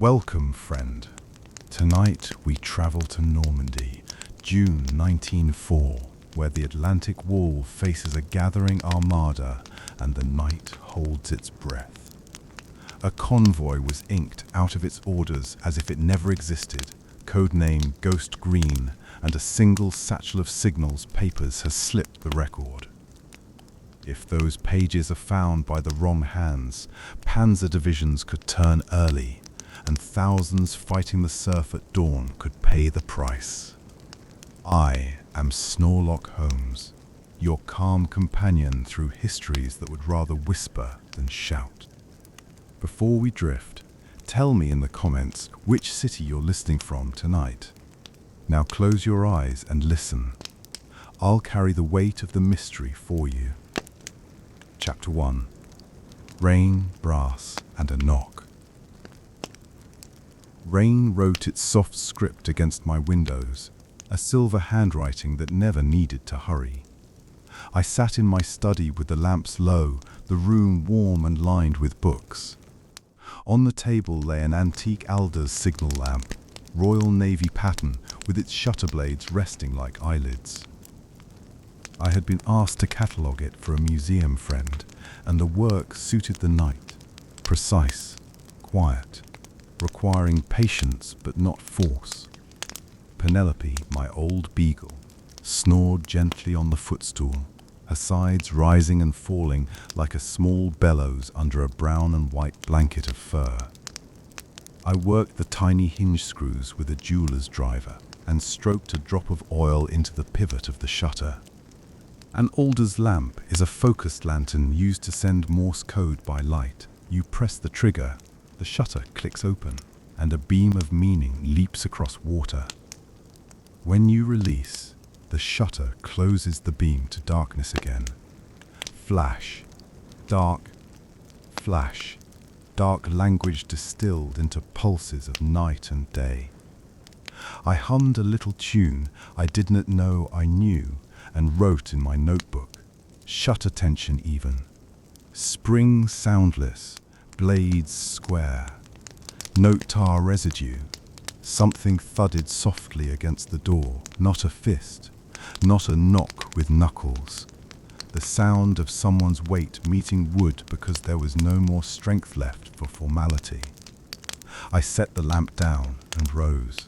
Welcome, friend. Tonight we travel to Normandy, June 1904, where the Atlantic Wall faces a gathering armada and the night holds its breath. A convoy was inked out of its orders as if it never existed, codename Ghost Green, and a single satchel of signals papers has slipped the record. If those pages are found by the wrong hands, panzer divisions could turn early, and thousands fighting the surf at dawn could pay the price. I am Snorelock Holmes, your calm companion through histories that would rather whisper than shout. Before we drift, tell me in the comments which city you're listening from tonight. Now close your eyes and listen. I'll carry the weight of the mystery for you. Chapter 1. Rain, Brass, and a Knock. Rain wrote its soft script against my windows, a silver handwriting that never needed to hurry. I sat in my study with the lamps low, the room warm and lined with books. On the table lay an antique Alders signal lamp, Royal Navy pattern, with its shutter blades resting like eyelids. I had been asked to catalogue it for a museum friend, and the work suited the night, precise, quiet, requiring patience but not force. Penelope, my old beagle, snored gently on the footstool, her sides rising and falling like a small bellows under a brown and white blanket of fur. I worked the tiny hinge screws with a jeweler's driver and stroked a drop of oil into the pivot of the shutter. An Alders lamp is a focused lantern used to send Morse code by light. You press the trigger, the shutter clicks open, and a beam of meaning leaps across water. When you release, the shutter closes the beam to darkness again. Flash, dark, flash, dark language distilled into pulses of night and day. I hummed a little tune I did not know I knew, and wrote in my notebook, shutter tension even. Spring soundless, blades square. Note tar residue. Something thudded softly against the door, not a fist, not a knock with knuckles. The sound of someone's weight meeting wood because there was no more strength left for formality. I set the lamp down and rose.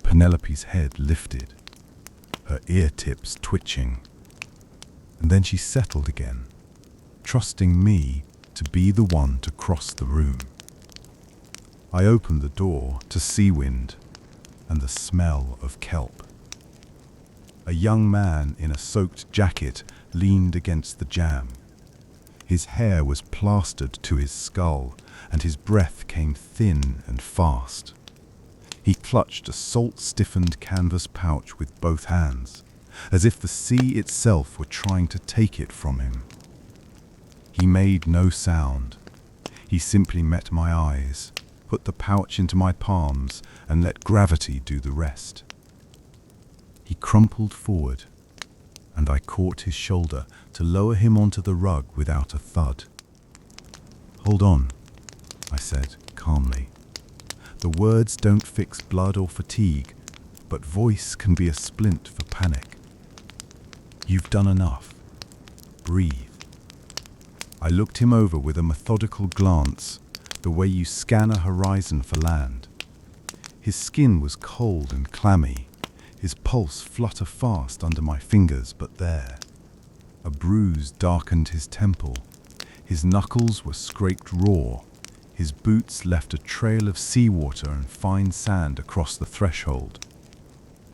Penelope's head lifted, her ear tips twitching. And then she settled again, trusting me to be the one to cross the room. I opened the door to sea wind and the smell of kelp. A young man in a soaked jacket leaned against the jamb. His hair was plastered to his skull, and his breath came thin and fast. He clutched a salt-stiffened canvas pouch with both hands, as if the sea itself were trying to take it from him. He made no sound. He simply met my eyes, put the pouch into my palms, and let gravity do the rest. He crumpled forward, and I caught his shoulder to lower him onto the rug without a thud. "Hold on," I said calmly. "The words don't fix blood or fatigue, but voice can be a splint for panic. You've done enough. Breathe." I looked him over with a methodical glance, the way you scan a horizon for land. His skin was cold and clammy, his pulse flutter fast under my fingers, but there. A bruise darkened his temple. His knuckles were scraped raw. His boots left a trail of seawater and fine sand across the threshold.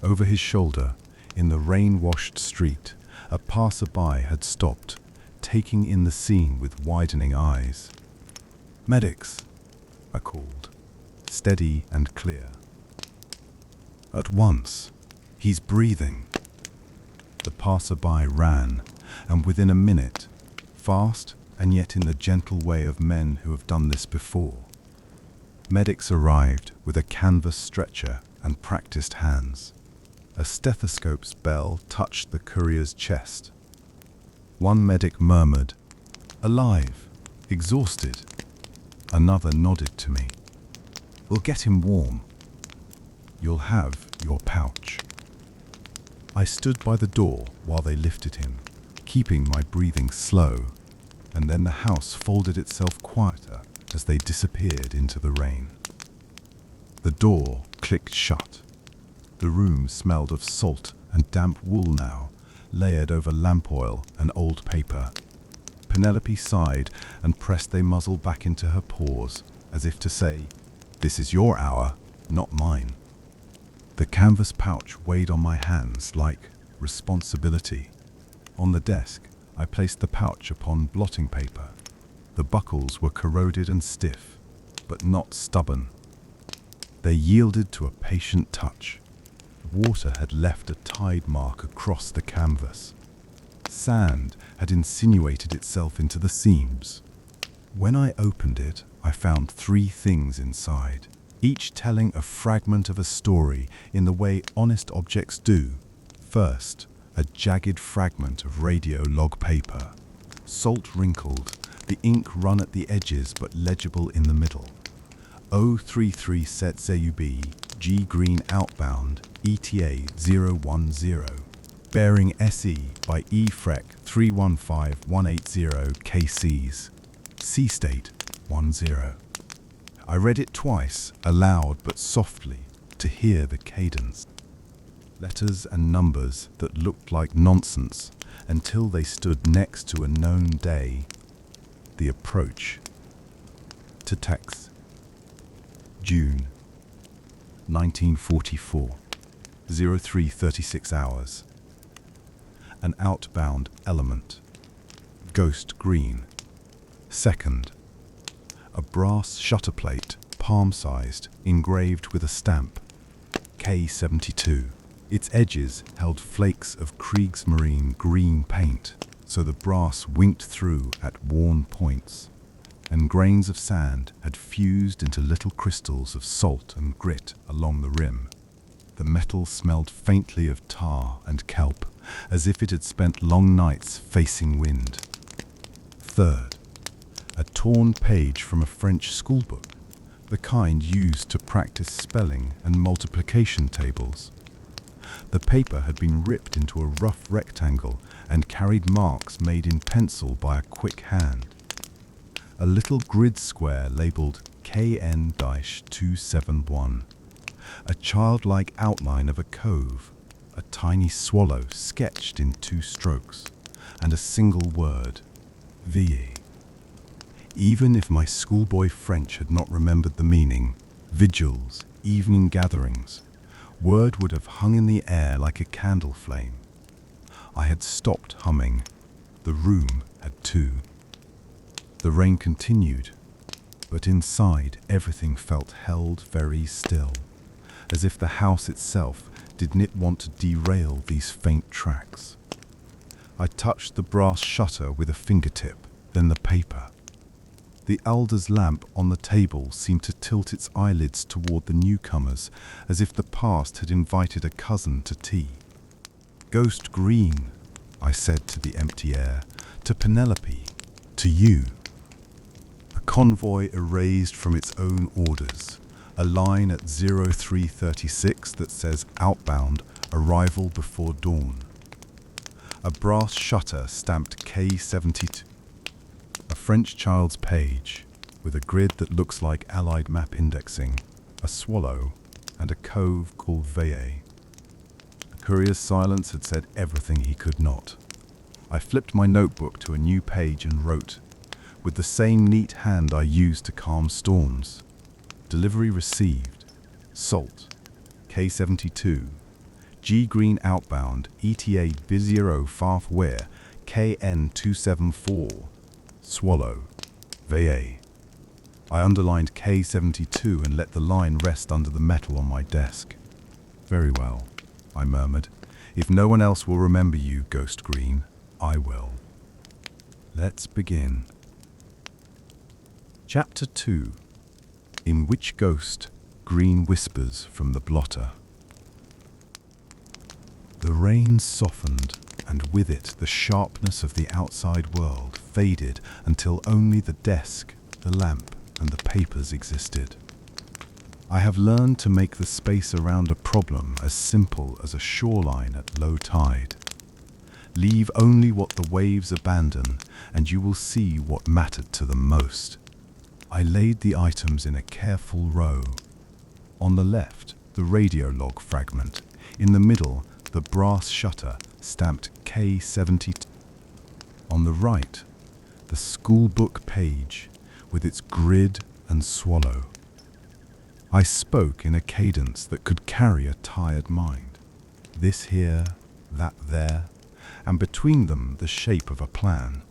Over his shoulder, in the rain-washed street, a passerby had stopped, taking in the scene with widening eyes. "Medics," I called, steady and clear. At once, "He's breathing." The passerby ran, and within a minute, fast and yet in the gentle way of men who have done this before, medics arrived with a canvas stretcher and practiced hands. A stethoscope's bell touched the courier's chest. One medic murmured, "Alive, exhausted." Another nodded to me. We'll get him warm. You'll have your pouch. I stood by the door while they lifted him, keeping my breathing slow, and then the house folded itself quieter as they disappeared into the rain. The door clicked shut. The room smelled of salt and damp wool now, layered over lamp oil and old paper. Penelope sighed and pressed a muzzle back into her paws, as if to say, "This is your hour, not mine." The canvas pouch weighed on my hands like responsibility. On the desk, I placed the pouch upon blotting paper. The buckles were corroded and stiff, but not stubborn. They yielded to a patient touch. Water had left a tide mark across the canvas. Sand had insinuated itself into the seams. When I opened it, I found 3 things inside, each telling a fragment of a story in the way honest objects do. First, a jagged fragment of radio log paper, salt wrinkled, the ink run at the edges but legible in the middle. 033 set ZUB, G Green outbound, ETA 010, bearing SE by E Frec 315180 KCs, C state 10. I read it twice, aloud but softly, to hear the cadence. Letters and numbers that looked like nonsense until they stood next to a known day. The approach to Tex. June 1944, 0336 hours. An outbound element. Ghost green. Second. A brass shutter plate, palm-sized, engraved with a stamp. K72. Its edges held flakes of Kriegsmarine green paint, so the brass winked through at worn points, and grains of sand had fused into little crystals of salt and grit along the rim. The metal smelled faintly of tar and kelp, as if it had spent long nights facing wind. Third, a torn page from a French schoolbook, the kind used to practice spelling and multiplication tables. The paper had been ripped into a rough rectangle and carried marks made in pencil by a quick hand. A little grid square labelled KN-271, a childlike outline of a cove, a tiny swallow sketched in 2 strokes, and a single word, VE. Even if my schoolboy French had not remembered the meaning, vigils, evening gatherings, word would have hung in the air like a candle flame. I had stopped humming. The room had too. The rain continued, but inside everything felt held very still, as if the house itself didn't want to derail these faint tracks. I touched the brass shutter with a fingertip, then the paper. The Alder's lamp on the table seemed to tilt its eyelids toward the newcomers, as if the past had invited a cousin to tea. "Ghost green," I said to the empty air, to Penelope, to you. A convoy erased from its own orders, a line at 0336 that says outbound, arrival before dawn. A brass shutter stamped K72. A French child's page, with a grid that looks like Allied map indexing, a swallow, and a cove called Veille. The courier's silence had said everything he could not. I flipped my notebook to a new page and wrote, with the same neat hand I used to calm storms. Delivery received. Salt. K72. G Green outbound, ETA B0 Farfware, KN274. Swallow. Veille. I underlined K72 and let the line rest under the metal on my desk. "Very well," I murmured. "If no one else will remember you, Ghost Green, I will." Let's begin. Chapter 2. In which ghost Green whispers from the blotter. The rain softened, and with it the sharpness of the outside world faded until only the desk, the lamp, and the papers existed. I have learned to make the space around a problem as simple as a shoreline at low tide. Leave only what the waves abandon, and you will see what mattered to them most. I laid the items in a careful row. On the left, the radio log fragment. In the middle, the brass shutter stamped K72. On the right, the schoolbook page with its grid and swallow. I spoke in a cadence that could carry a tired mind. This here, that there, and between them the shape of a plan.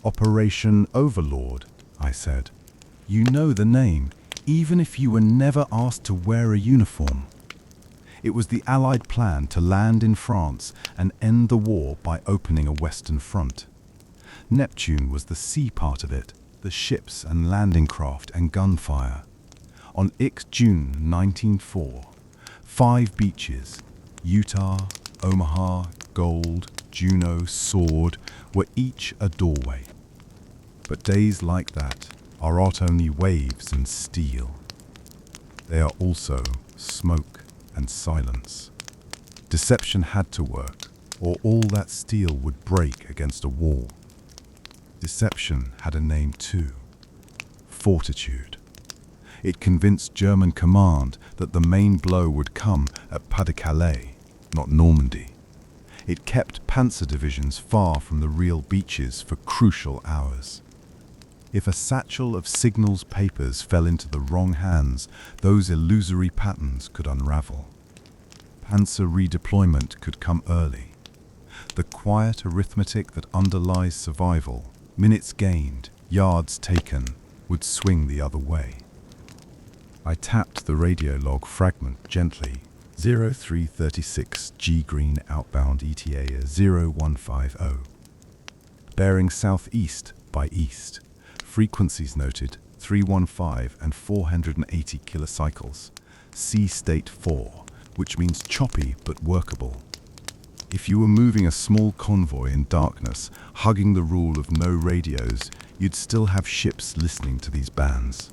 Operation Overlord, I said. You know the name, even if you were never asked to wear a uniform. It was the Allied plan to land in France and end the war by opening a western front. Neptune was the sea part of it, the ships and landing craft and gunfire. On June 1904, 5 beaches, Utah, Omaha, Gold, Juneau, Sword, were each a doorway. But days like that are not only waves and steel. They are also smoke and silence. Deception had to work, or all that steel would break against a wall. Deception had a name too: fortitude. It convinced German command that the main blow would come at Pas-de-Calais, not Normandy. It kept panzer divisions far from the real beaches for crucial hours. If a satchel of signals papers fell into the wrong hands, those illusory patterns could unravel. Panzer redeployment could come early. The quiet arithmetic that underlies survival, minutes gained, yards taken, would swing the other way. I tapped the radio log fragment gently. 0336 G Green outbound ETA 0150. Bearing southeast by east. Frequencies noted 315 and 480 kilocycles. Sea state 4, which means choppy but workable. If you were moving a small convoy in darkness, hugging the rule of no radios, you'd still have ships listening to these bands.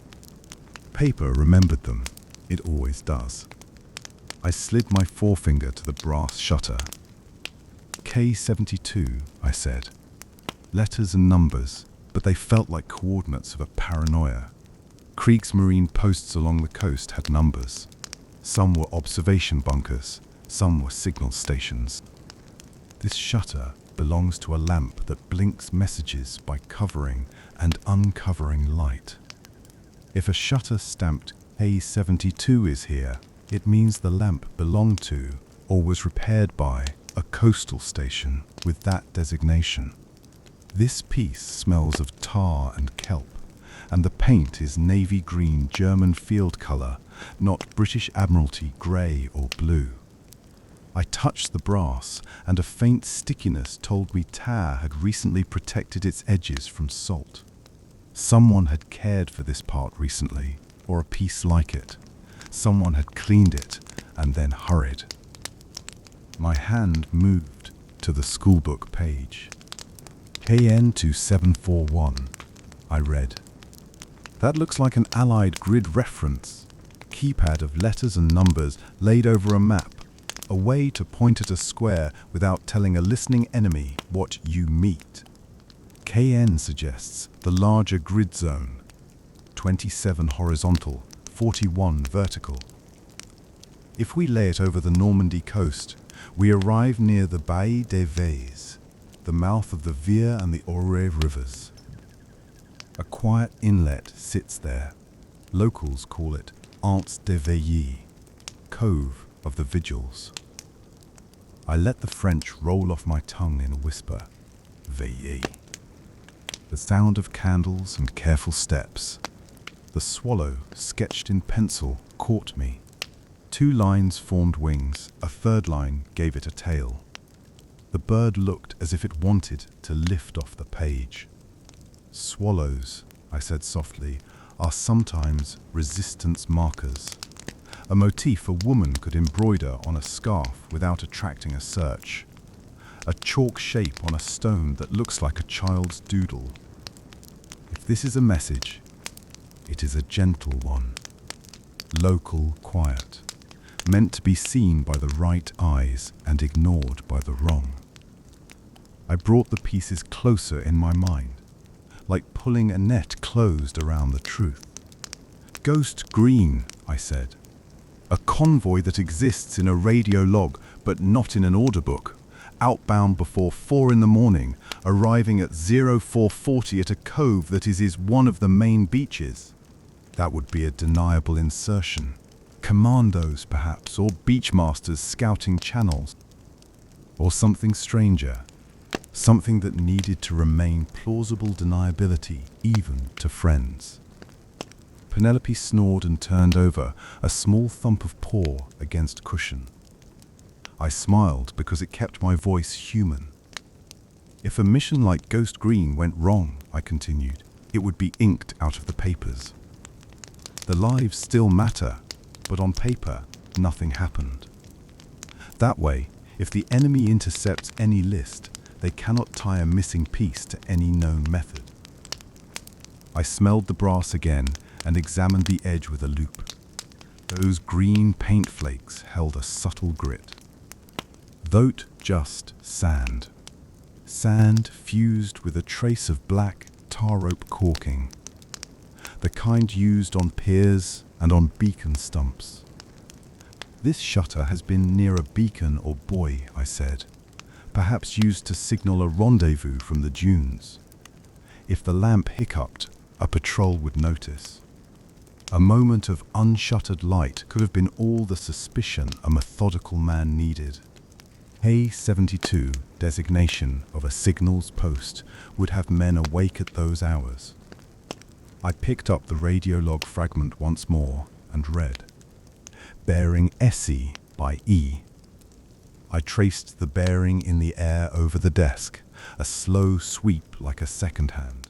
Paper remembered them. It always does. I slid my forefinger to the brass shutter. K72, I said. Letters and numbers, but they felt like coordinates of a paranoia. Kriegsmarine posts along the coast had numbers. Some were observation bunkers, some were signal stations. This shutter belongs to a lamp that blinks messages by covering and uncovering light. If a shutter stamped K72 is here, it means the lamp belonged to, or was repaired by, a coastal station with that designation. This piece smells of tar and kelp, and the paint is navy green German field colour, not British Admiralty grey or blue. I touched the brass, and a faint stickiness told me tar had recently protected its edges from salt. Someone had cared for this part recently, or a piece like it. Someone had cleaned it and then hurried. My hand moved to the schoolbook page. KN2741, I read. That looks like an Allied grid reference. Keypad of letters and numbers laid over a map. A way to point at a square without telling a listening enemy what you meet. KN suggests the larger grid zone. 27 horizontal, 41 vertical. If we lay it over the Normandy coast, we arrive near the Bailly des Veys, the mouth of the Vire and the Aure rivers. A quiet inlet sits there. Locals call it Anse des Veillées, Cove of the Vigils. I let the French roll off my tongue in a whisper. Veillées. The sound of candles and careful steps. The swallow, sketched in pencil, caught me. 2 lines formed wings, a 3rd line gave it a tail. The bird looked as if it wanted to lift off the page. Swallows, I said softly, are sometimes resistance markers. A motif a woman could embroider on a scarf without attracting a search. A chalk shape on a stone that looks like a child's doodle. If this is a message, it is a gentle one. local quiet, meant to be seen by the right eyes and ignored by the wrong. I brought the pieces closer in my mind, like pulling a net closed around the truth. Ghost Green, I said. A convoy that exists in a radio log, but not in an order book. Outbound before 4 in the morning, arriving at 0440 at a cove that is one of the main beaches. That would be a deniable insertion. Commandos, perhaps, or beachmasters scouting channels. Or something stranger. Something that needed to remain plausible deniability, even to friends. Penelope snored and turned over, a small thump of paw against cushion. I smiled because it kept my voice human. If a mission like Ghost Green went wrong, I continued, it would be inked out of the papers. The lives still matter, but on paper, nothing happened. That way, if the enemy intercepts any list, they cannot tie a missing piece to any known method. I smelled the brass again and examined the edge with a loupe. Those green paint flakes held a subtle grit. Though just sand. Sand fused with a trace of black tar rope caulking. The kind used on piers and on beacon stumps. This shutter has been near a beacon or buoy, I said, perhaps used to signal a rendezvous from the dunes. If the lamp hiccuped, a patrol would notice. A moment of unshuttered light could have been all the suspicion a methodical man needed. A72 designation of a signals post would have men awake at those hours. I picked up the radio log fragment once more and read. Bearing SE by E. I traced the bearing in the air over the desk, a slow sweep like a second hand.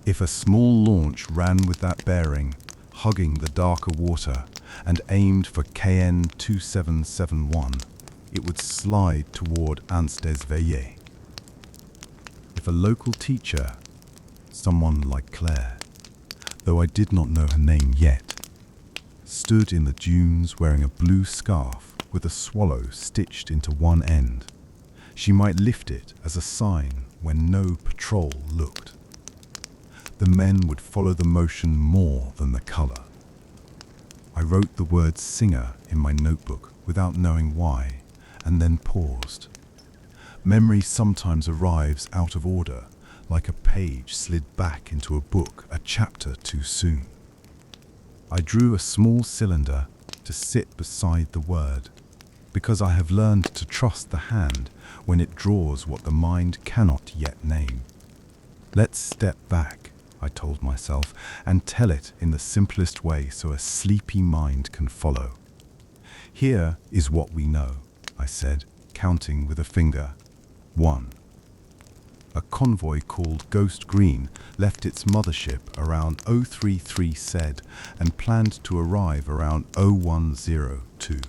If a small launch ran with that bearing, hugging the darker water, and aimed for KN 2771, it would slide toward Anse-des-Veillets. If a local teacher, someone like Claire, though I did not know her name yet, stood in the dunes wearing a blue scarf with a swallow stitched into one end, she might lift it as a sign when no patrol looked. The men would follow the motion more than the color. I wrote the word singer in my notebook without knowing why, and then paused. Memory sometimes arrives out of order, like a page slid back into a book a chapter too soon. I drew a small cylinder to sit beside the word, because I have learned to trust the hand when it draws what the mind cannot yet name. Let's step back, I told myself, and tell it in the simplest way so a sleepy mind can follow. Here is what we know, I said, counting with a finger. 1. A convoy called Ghost Green left its mothership around 033 said and planned to arrive around 0102.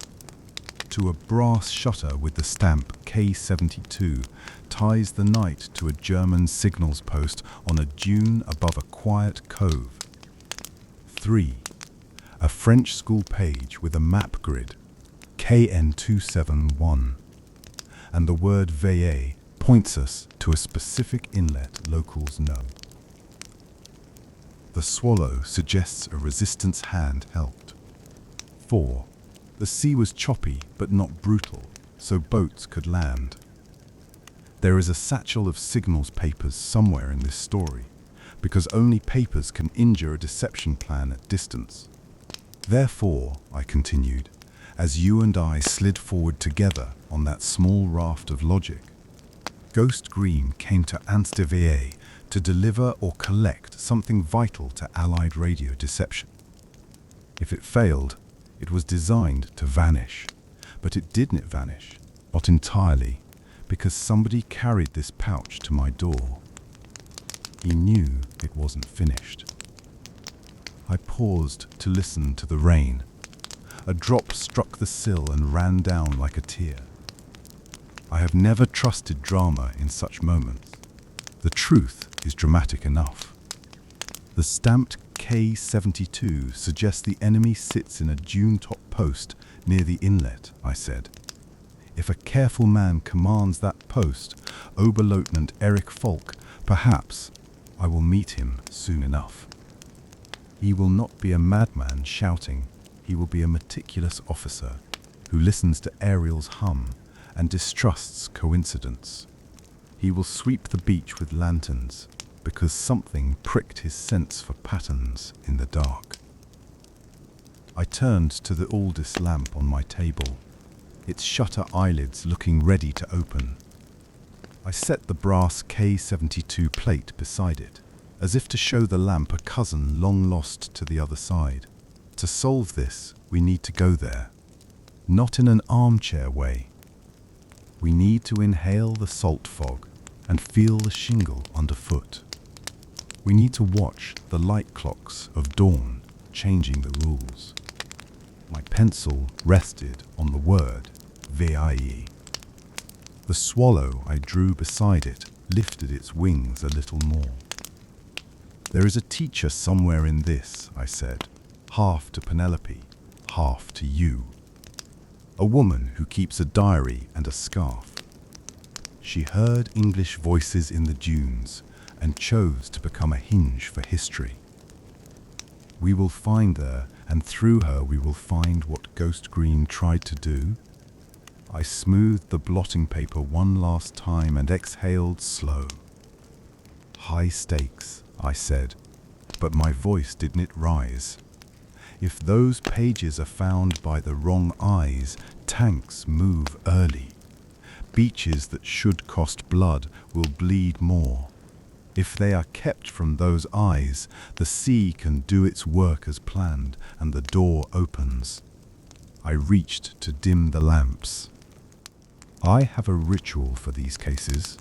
To a brass shutter with the stamp K72 ties the night to a German signals post on a dune above a quiet cove. 3. A French school page with a map grid, KN271, and the word veiller points us to a specific inlet locals know. The swallow suggests a resistance hand helped. 4. The sea was choppy but not brutal, so boats could land. There is a satchel of signals papers somewhere in this story, because only papers can injure a deception plan at distance. Therefore, I continued, as you and I slid forward together on that small raft of logic, Ghost Green came to Anse-des-Veillets to deliver or collect something vital to Allied radio deception. If it failed, it was designed to vanish, but it didn't vanish, not entirely, because somebody carried this pouch to my door. He knew it wasn't finished. I paused to listen to the rain. A drop struck the sill and ran down like a tear. I have never trusted drama in such moments. The truth is dramatic enough. The stamped K-72 suggests the enemy sits in a dune-top post near the inlet, I said. If a careful man commands that post, Oberleutnant Erich Falk, perhaps I will meet him soon enough. He will not be a madman shouting, he will be a meticulous officer who listens to Ariel's hum and distrusts coincidence. He will sweep the beach with lanterns because something pricked his sense for patterns in the dark. I turned to the oldest lamp on my table, its shutter eyelids looking ready to open. I set the brass K-72 plate beside it, as if to show the lamp a cousin long lost to the other side. To solve this, we need to go there. Not in an armchair way. We need to inhale the salt fog and feel the shingle underfoot. We need to watch the light clocks of dawn changing the rules. My pencil rested on the word VIE. The swallow I drew beside it lifted its wings a little more. There is a teacher somewhere in this, I said, half to Penelope, half to you. A woman who keeps a diary and a scarf. She heard English voices in the dunes and chose to become a hinge for history. We will find her, and through her we will find what Ghost Green tried to do. I smoothed the blotting paper one last time and exhaled slow. High stakes, I said, but my voice didn't rise. If those pages are found by the wrong eyes, tanks move early. Beaches that should cost blood will bleed more. If they are kept from those eyes, the sea can do its work as planned, and the door opens. I reached to dim the lamps. I have a ritual for these cases.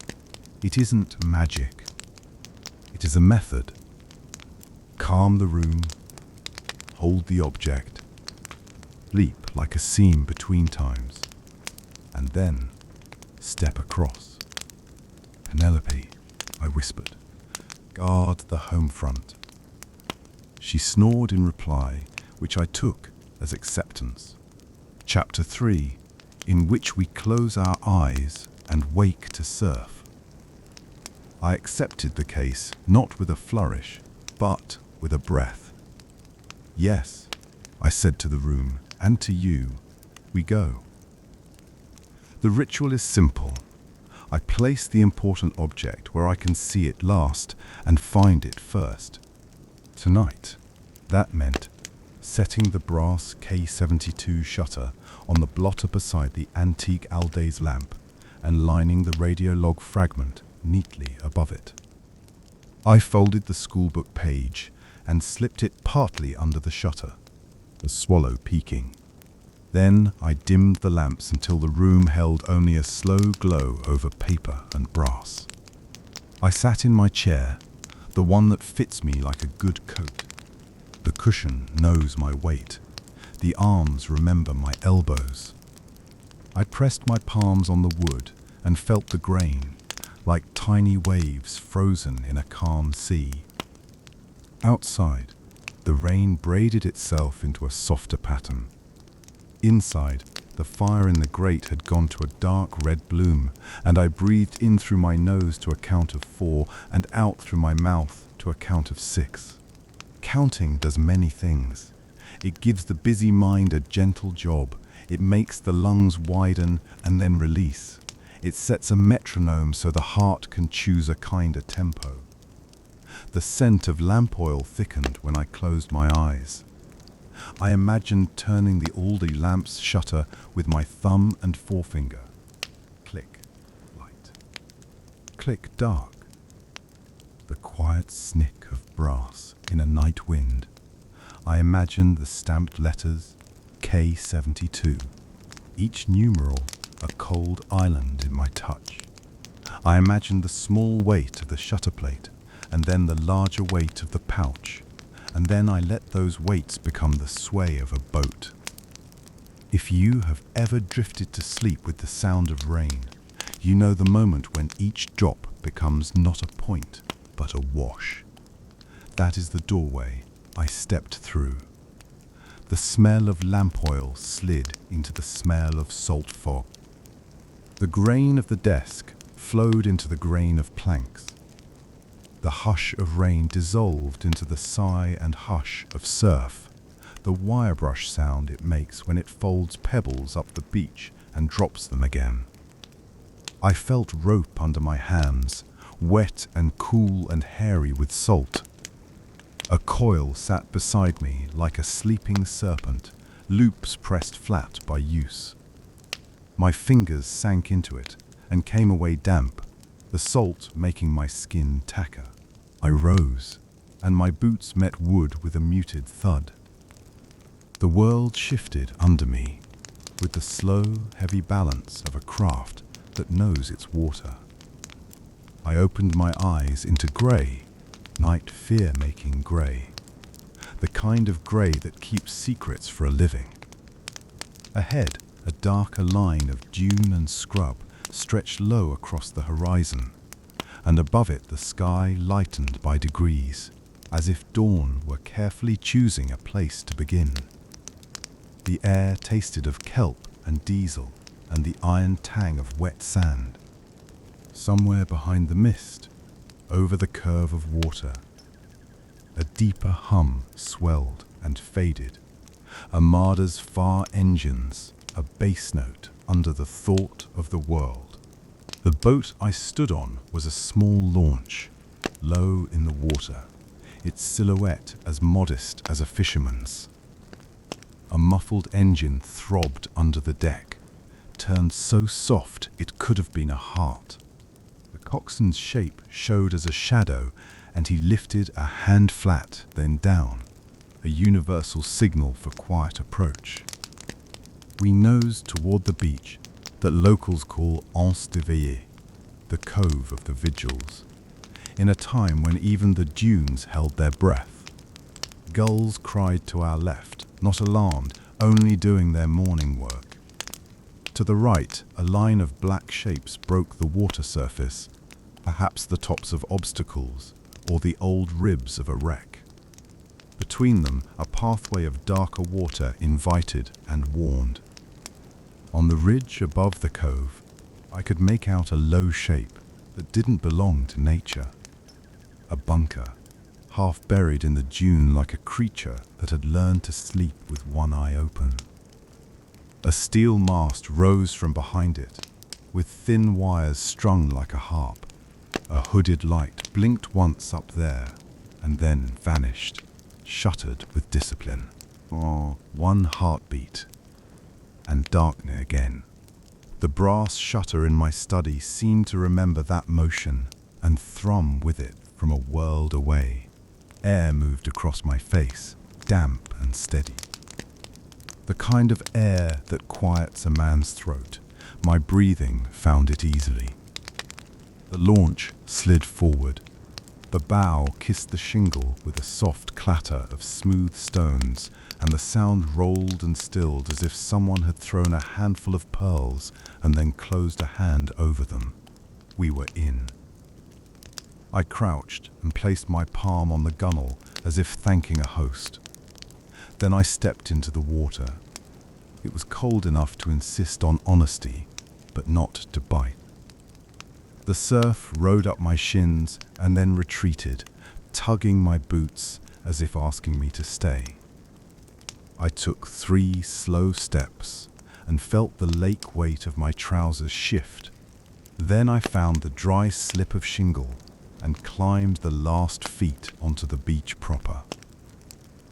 It isn't magic. It is a method. Calm the room, hold the object, leap like a seam between times, and then step across. Penelope, I whispered, guard the home front. She snored in reply, which I took as acceptance. Chapter 3, in which we close our eyes and wake to surf. I accepted the case, not with a flourish, but with a breath. Yes, I said to the room, and to you, we go. The ritual is simple. I place the important object where I can see it last and find it first. Tonight, that meant setting the brass K-72 shutter on the blotter beside the antique Aldays lamp and lining the radiolog fragment neatly above it. I folded the schoolbook page and slipped it partly under the shutter, the swallow peeking. Then I dimmed the lamps until the room held only a slow glow over paper and brass. I sat in my chair, the one that fits me like a good coat. The cushion knows my weight. The arms remember my elbows. I pressed my palms on the wood and felt the grain, like tiny waves frozen in a calm sea. Outside, the rain braided itself into a softer pattern. Inside, the fire in the grate had gone to a dark red bloom, and I breathed in through my nose to a count of 4 and out through my mouth to a count of 6. Counting does many things. It gives the busy mind a gentle job. It makes the lungs widen and then release. It sets a metronome so the heart can choose a kinder tempo. The scent of lamp oil thickened when I closed my eyes. I imagined turning the Aldi lamp's shutter with my thumb and forefinger. Click, light. Click, dark. The quiet snick of brass in a night wind. I imagined the stamped letters K-72, each numeral a cold island in my touch. I imagined the small weight of the shutter plate, and then the larger weight of the pouch, and then I let those weights become the sway of a boat. If you have ever drifted to sleep with the sound of rain, you know the moment when each drop becomes not a point, but a wash. That is the doorway I stepped through. The smell of lamp oil slid into the smell of salt fog. The grain of the desk flowed into the grain of planks. The hush of rain dissolved into the sigh and hush of surf, the wire brush sound it makes when it folds pebbles up the beach and drops them again. I felt rope under my hands, wet and cool and hairy with salt. A coil sat beside me like a sleeping serpent, loops pressed flat by use. My fingers sank into it and came away damp, the salt making my skin tacker. I rose, and my boots met wood with a muted thud. The world shifted under me, with the slow, heavy balance of a craft that knows its water. I opened my eyes into grey, night fear-making grey, the kind of grey that keeps secrets for a living. Ahead, a darker line of dune and scrub stretched low across the horizon, and above it the sky lightened by degrees, as if dawn were carefully choosing a place to begin. The air tasted of kelp and diesel and the iron tang of wet sand. Somewhere behind the mist, over the curve of water, a deeper hum swelled and faded, armadas' far engines, a bass note under the thought of the world. The boat I stood on was a small launch, low in the water, its silhouette as modest as a fisherman's. A muffled engine throbbed under the deck, turned so soft it could have been a heart. The coxswain's shape showed as a shadow, and he lifted a hand flat, then down, a universal signal for quiet approach. We nosed toward the beach that locals call Anse de Veillée, the cove of the vigils, in a time when even the dunes held their breath. Gulls cried to our left, not alarmed, only doing their morning work. To the right, a line of black shapes broke the water surface, perhaps the tops of obstacles or the old ribs of a wreck. Between them, a pathway of darker water invited and warned. On the ridge above the cove, I could make out a low shape that didn't belong to nature. A bunker, half buried in the dune like a creature that had learned to sleep with one eye open. A steel mast rose from behind it, with thin wires strung like a harp. A hooded light blinked once up there, and then vanished, shuttered with discipline. One heartbeat, and darkness again. The brass shutter in my study seemed to remember that motion and thrum with it from a world away. Air moved across my face, damp and steady. The kind of air that quiets a man's throat. My breathing found it easily. The launch slid forward. The bow kissed the shingle with a soft clatter of smooth stones, and the sound rolled and stilled as if someone had thrown a handful of pearls and then closed a hand over them. We were in. I crouched and placed my palm on the gunwale as if thanking a host. Then I stepped into the water. It was cold enough to insist on honesty, but not to bite. The surf rode up my shins and then retreated, tugging my boots as if asking me to stay. I took 3 slow steps and felt the lake weight of my trousers shift. Then I found the dry slip of shingle and climbed the last feet onto the beach proper.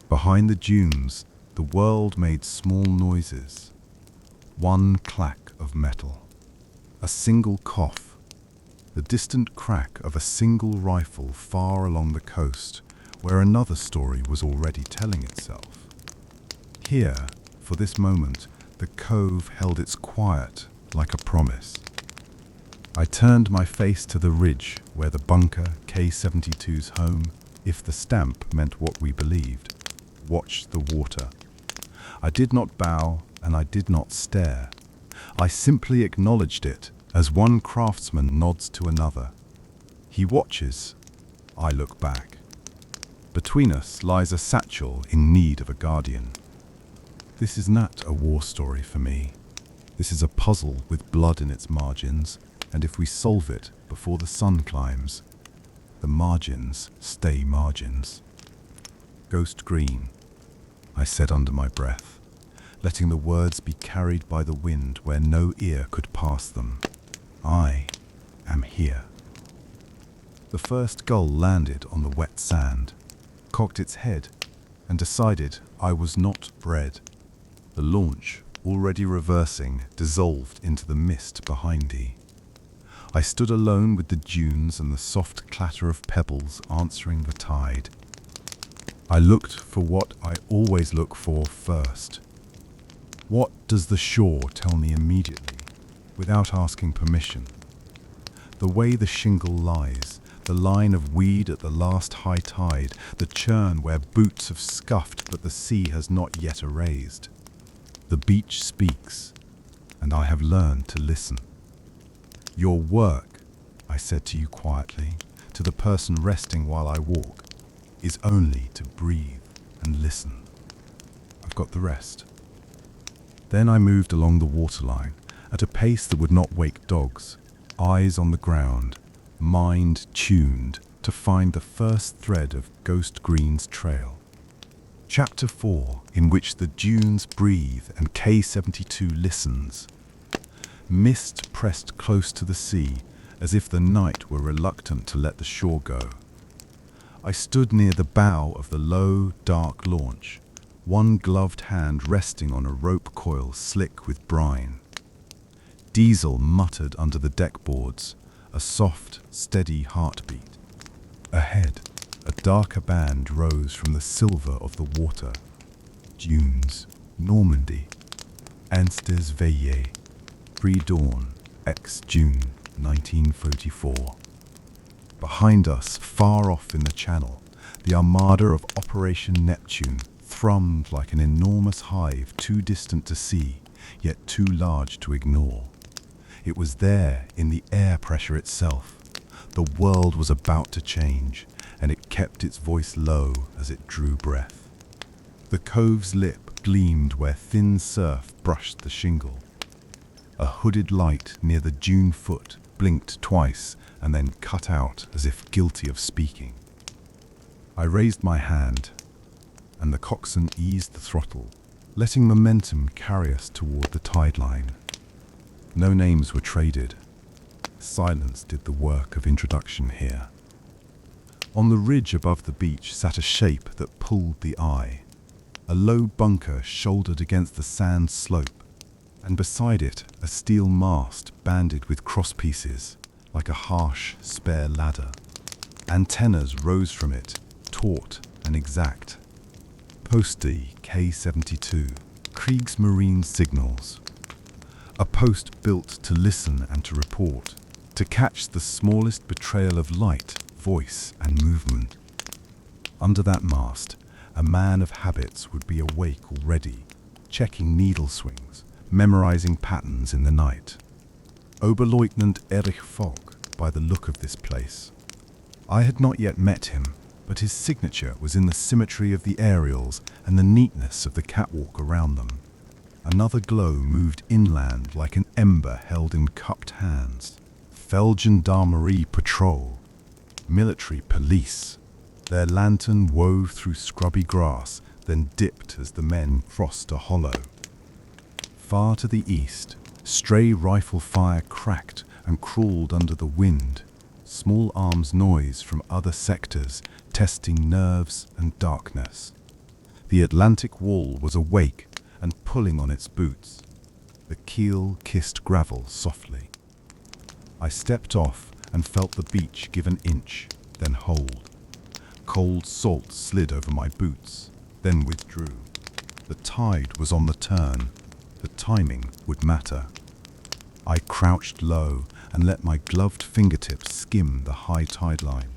Behind the dunes, the world made small noises. One clack of metal, a single cough, the distant crack of a single rifle far along the coast, where another story was already telling itself. Here, for this moment, the cove held its quiet like a promise. I turned my face to the ridge where the bunker, K-72's home, if the stamp meant what we believed, watched the water. I did not bow and I did not stare. I simply acknowledged it as one craftsman nods to another. He watches, I look back. Between us lies a satchel in need of a guardian. This is not a war story for me. This is a puzzle with blood in its margins, and if we solve it before the sun climbs, the margins stay margins. Ghost green, I said under my breath, letting the words be carried by the wind where no ear could pass them. I am here. The first gull landed on the wet sand, cocked its head, and decided I was not bred. The launch, already reversing, dissolved into the mist behind me. I stood alone with the dunes and the soft clatter of pebbles answering the tide. I looked for what I always look for first. What does the shore tell me immediately, without asking permission? The way the shingle lies, the line of weed at the last high tide, the churn where boots have scuffed but the sea has not yet erased. The beach speaks, and I have learned to listen. Your work, I said to you quietly, to the person resting while I walk, is only to breathe and listen. I've got the rest. Then I moved along the waterline at a pace that would not wake dogs, eyes on the ground, mind tuned to find the first thread of Ghost Green's trail. Chapter 4, in which the dunes breathe and K-72 listens. Mist pressed close to the sea, as if the night were reluctant to let the shore go. I stood near the bow of the low, dark launch, one gloved hand resting on a rope coil slick with brine. Diesel muttered under the deck boards, a soft, steady heartbeat. Ahead, a darker band rose from the silver of the water. Dunes, Normandy, Anstes Veillée, pre-dawn, ex-June 1944. Behind us, far off in the channel, the armada of Operation Neptune thrummed like an enormous hive too distant to see, yet too large to ignore. It was there, in the air pressure itself. The world was about to change, and it kept its voice low as it drew breath. The cove's lip gleamed where thin surf brushed the shingle. A hooded light near the dune foot blinked twice and then cut out as if guilty of speaking. I raised my hand, and the coxswain eased the throttle, letting momentum carry us toward the tide line. No names were traded. Silence did the work of introduction here. On the ridge above the beach sat a shape that pulled the eye. A low bunker shouldered against the sand slope, and beside it a steel mast banded with crosspieces, like a harsh, spare ladder. Antennas rose from it, taut and exact. Postie K-72, Kriegsmarine signals. A post built to listen and to report, to catch the smallest betrayal of light, voice and movement. Under that mast, a man of habits would be awake already, checking needle swings, memorizing patterns in the night. Oberleutnant Erich Fogg, by the look of this place. I had not yet met him, but his signature was in the symmetry of the aerials and the neatness of the catwalk around them. Another glow moved inland like an ember held in cupped hands. Feldgendarmerie patrol, military police. Their lantern wove through scrubby grass, then dipped as the men crossed a hollow. Far to the east, stray rifle fire cracked and crawled under the wind. Small arms noise from other sectors, testing nerves and darkness. The Atlantic wall was awake and pulling on its boots. The keel kissed gravel softly. I stepped off and felt the beach give an inch, then hold. Cold salt slid over my boots, then withdrew. The tide was on the turn. The timing would matter. I crouched low and let my gloved fingertips skim the high tide line.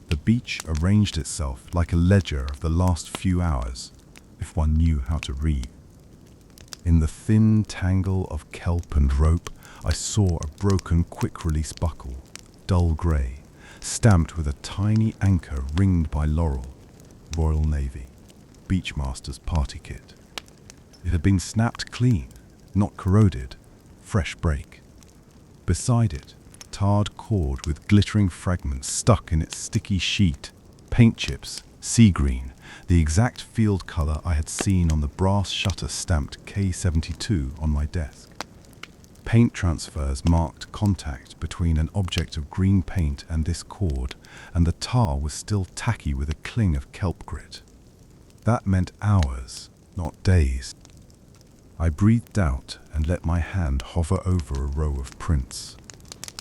The beach arranged itself like a ledger of the last few hours, if one knew how to read. In the thin tangle of kelp and rope, I saw a broken quick-release buckle, dull grey, stamped with a tiny anchor ringed by laurel. Royal Navy, Beachmaster's party kit. It had been snapped clean, not corroded, fresh break. Beside it, tarred cord with glittering fragments stuck in its sticky sheet, paint chips, sea green, the exact field color I had seen on the brass shutter stamped K72 on my desk. Paint transfers marked contact between an object of green paint and this cord, and the tar was still tacky with a cling of kelp grit. That meant hours, not days. I breathed out and let my hand hover over a row of prints.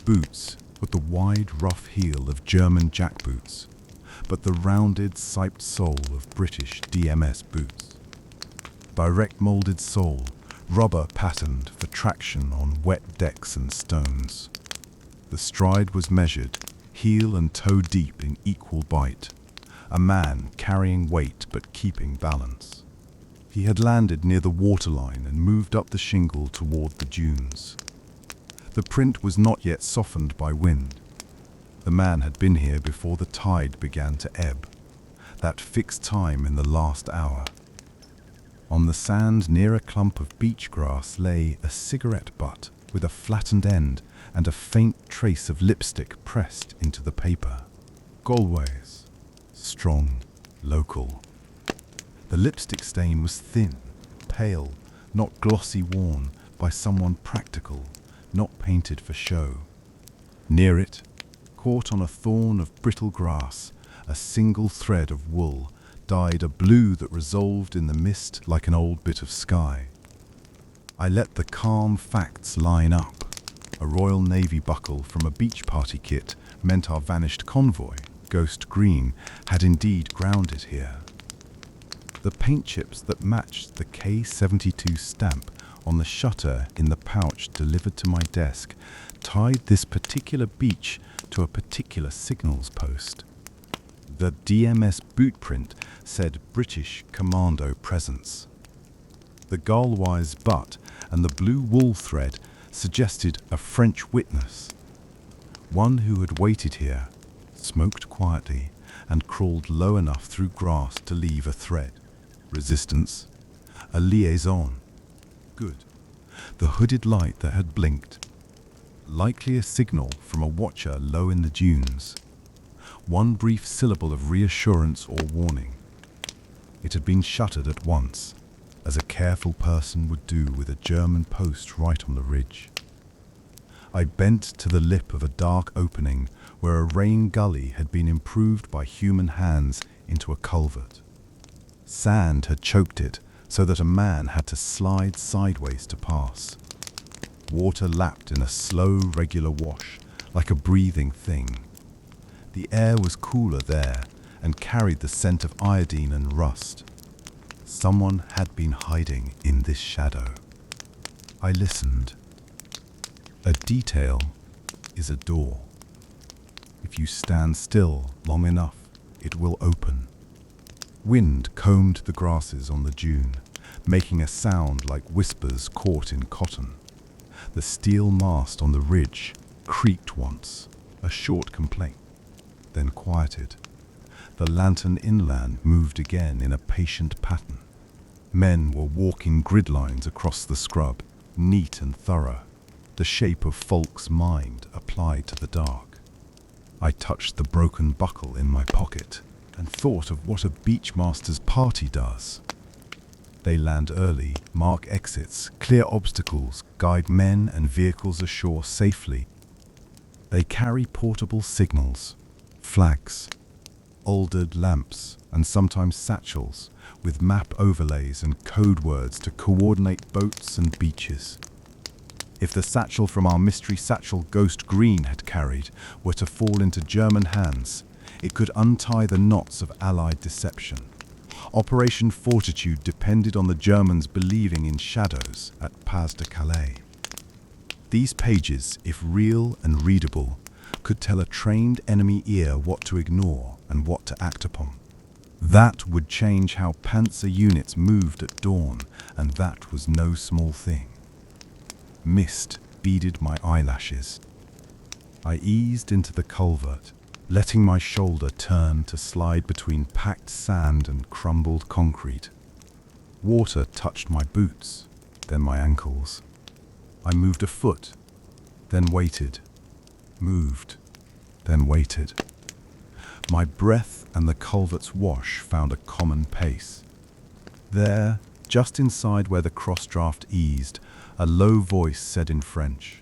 Boots with the wide, rough heel of German jackboots, but the rounded, siped sole of British DMS boots. Direct molded sole, rubber patterned for traction on wet decks and stones. The stride was measured, heel and toe deep in equal bite. A man carrying weight but keeping balance. He had landed near the waterline and moved up the shingle toward the dunes. The print was not yet softened by wind. The man had been here before the tide began to ebb, that fixed time in the last hour. On the sand near a clump of beach grass lay a cigarette butt with a flattened end and a faint trace of lipstick pressed into the paper. Galway's. Strong, local. The lipstick stain was thin, pale, not glossy worn by someone practical, not painted for show. Near it, caught on a thorn of brittle grass, a single thread of wool dyed a blue that resolved in the mist like an old bit of sky. I let the calm facts line up. A Royal Navy buckle from a beach party kit meant our vanished convoy, Ghost Green, had indeed grounded here. The paint chips that matched the K72 stamp on the shutter in the pouch delivered to my desk tied this particular beach to a particular signals post. The DMS boot print said British Commando presence. The Galway's butt and the blue wool thread suggested a French witness, one who had waited here, smoked quietly, and crawled low enough through grass to leave a thread. Resistance, a liaison. Good. The hooded light that had blinked. Likely a signal from a watcher low in the dunes. One brief syllable of reassurance or warning. It had been shuttered at once, as a careful person would do with a German post right on the ridge. I bent to the lip of a dark opening where a rain gully had been improved by human hands into a culvert. Sand had choked it so that a man had to slide sideways to pass. Water lapped in a slow, regular wash, like a breathing thing. The air was cooler there and carried the scent of iodine and rust. Someone had been hiding in this shadow. I listened. A detail is a door. If you stand still long enough, it will open. Wind combed the grasses on the dune, making a sound like whispers caught in cotton. The steel mast on the ridge creaked once, a short complaint, then quieted. The lantern inland moved again in a patient pattern. Men were walking grid lines across the scrub, neat and thorough, the shape of Folk's mind applied to the dark. I touched the broken buckle in my pocket and thought of what a beachmaster's party does. They land early, mark exits, clear obstacles, guide men and vehicles ashore safely. They carry portable signals, flags, oldered lamps, and sometimes satchels with map overlays and code words to coordinate boats and beaches. If the satchel from our mystery satchel Ghost Green had carried were to fall into German hands, it could untie the knots of Allied deception. Operation Fortitude depended on the Germans believing in shadows at Pas de Calais. These pages, if real and readable, could tell a trained enemy ear what to ignore and what to act upon. That would change how panzer units moved at dawn, and that was no small thing. Mist beaded my eyelashes. I eased into the culvert, letting my shoulder turn to slide between packed sand and crumbled concrete. Water touched my boots, then my ankles. I moved a foot, then waited. Moved, then waited. My breath and the culvert's wash found a common pace. There, just inside where the cross-draft eased, a low voice said in French,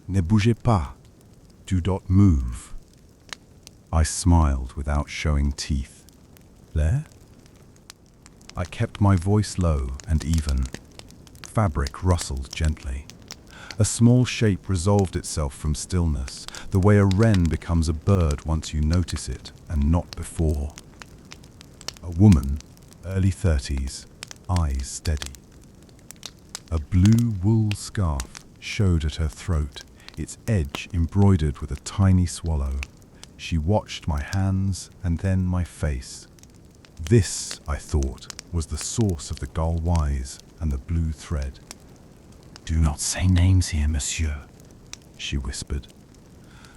"Ne bougez pas, do not move." I smiled without showing teeth. There? I kept my voice low and even. Fabric rustled gently. A small shape resolved itself from stillness, the way a wren becomes a bird once you notice it, and not before. A woman, early 30s, eyes steady. A blue wool scarf showed at her throat, its edge embroidered with a tiny swallow. She watched my hands and then my face. This, I thought, was the source of the gull wise and the blue thread. "Do not say names here, monsieur," she whispered.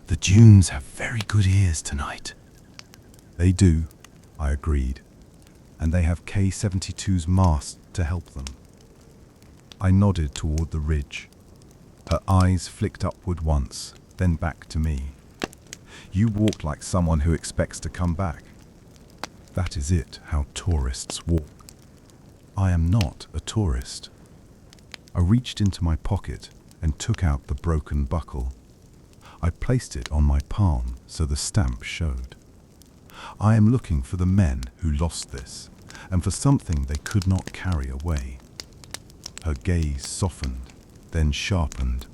"The dunes have very good ears tonight." "They do," I agreed, "and they have K-72's mast to help them." I nodded toward the ridge. Her eyes flicked upward once, then back to me. "You walk like someone who expects to come back." That is it, how tourists walk. I am not a tourist. I reached into my pocket and took out the broken buckle. I placed it on my palm so the stamp showed. I am looking for the men who lost this, and for something they could not carry away. Her gaze softened, then sharpened.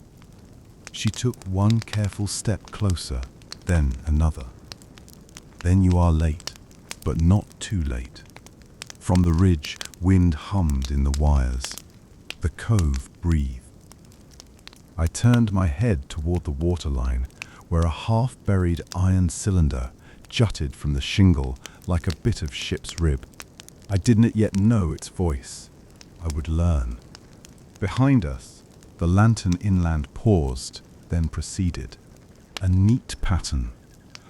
She took one careful step closer, then another. "Then you are late, but not too late." From the ridge, wind hummed in the wires. The cove breathed. I turned my head toward the waterline, where a half-buried iron cylinder jutted from the shingle like a bit of ship's rib. I didn't yet know its voice. I would learn. Behind us, the lantern inland paused, then proceeded. A neat pattern.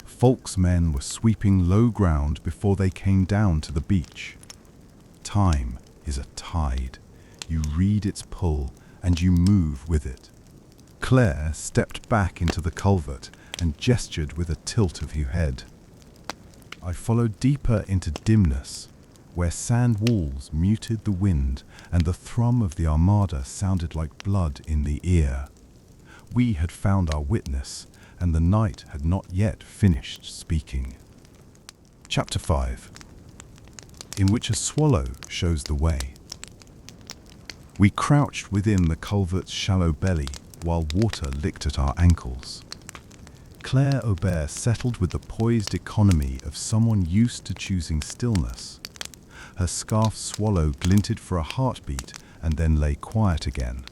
Folk's men were sweeping low ground before they came down to the beach. Time is a tide. You read its pull, and you move with it. Claire stepped back into the culvert and gestured with a tilt of her head. I followed deeper into dimness, where sand walls muted the wind and the thrum of the armada sounded like blood in the ear. We had found our witness, and the night had not yet finished speaking. Chapter 5, in which a swallow shows the way. We crouched within the culvert's shallow belly while water licked at our ankles. Claire Aubert settled with the poised economy of someone used to choosing stillness. Her scarf swallow glinted for a heartbeat and then lay quiet again.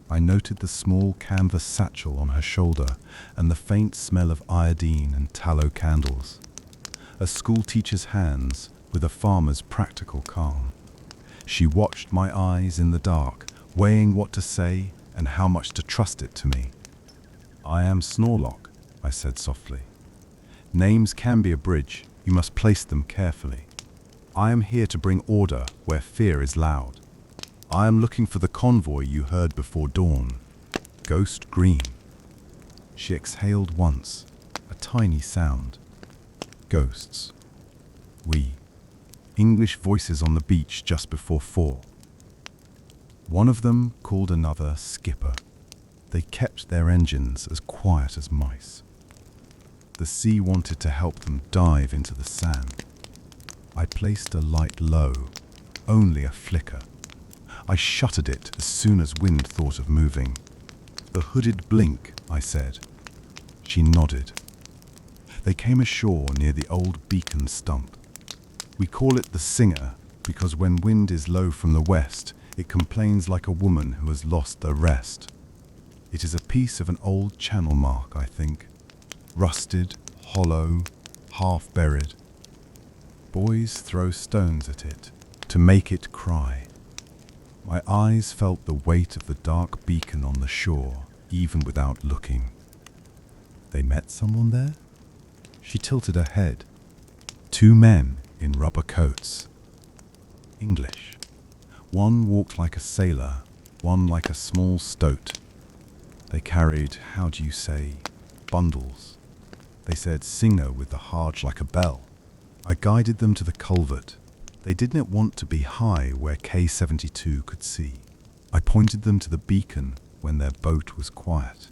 I noted the small canvas satchel on her shoulder and the faint smell of iodine and tallow candles. A schoolteacher's hands with a farmer's practical calm. She watched my eyes in the dark, weighing what to say and how much to trust it to me. "I am Snorelock," I said softly. "Names can be a bridge. You must place them carefully. I am here to bring order where fear is loud. I am looking for the convoy you heard before dawn. Ghost Green." She exhaled once, a tiny sound. Ghosts. We. English voices on the beach just before 4. One of them called another skipper. They kept their engines as quiet as mice. The sea wanted to help them dive into the sand. I placed a light low, only a flicker. I shuttered it as soon as wind thought of moving. "The hooded blink," I said. She nodded. They came ashore near the old beacon stump. We call it the Singer because when wind is low from the west, it complains like a woman who has lost their rest. It is a piece of an old channel mark, I think. Rusted, hollow, half buried. Boys throw stones at it to make it cry. My eyes felt the weight of the dark beacon on the shore, even without looking. They met someone there? She tilted her head. Two men in rubber coats. English. One walked like a sailor, one like a small stoat. They carried, how do you say, bundles. They said singer with the heart like a bell. I guided them to the culvert. They didn't want to be high where K-72 could see. I pointed them to the beacon when their boat was quiet.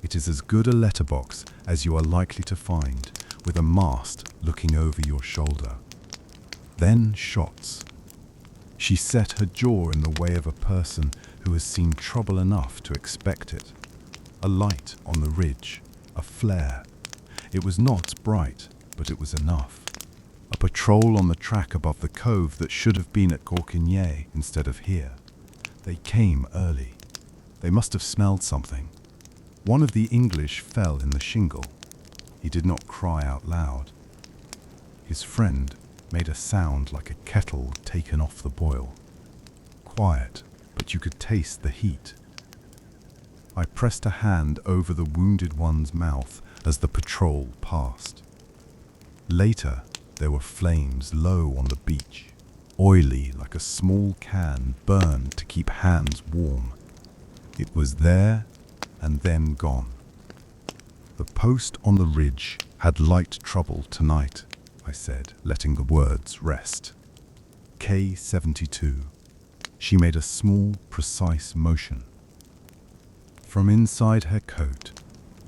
It is as good a letterbox as you are likely to find, with a mast looking over your shoulder. Then shots. She set her jaw in the way of a person who has seen trouble enough to expect it. A light on the ridge, a flare. It was not bright, but it was enough. A patrol on the track above the cove that should have been at Gorquigny instead of here. They came early. They must have smelled something. One of the English fell in the shingle. He did not cry out loud. His friend made a sound like a kettle taken off the boil. Quiet, but you could taste the heat. I pressed a hand over the wounded one's mouth as the patrol passed. Later, there were flames low on the beach, oily like a small can burned to keep hands warm. It was there and then gone. The post on the ridge had light trouble tonight, I said, letting the words rest. K-72. She made a small, precise motion. From inside her coat,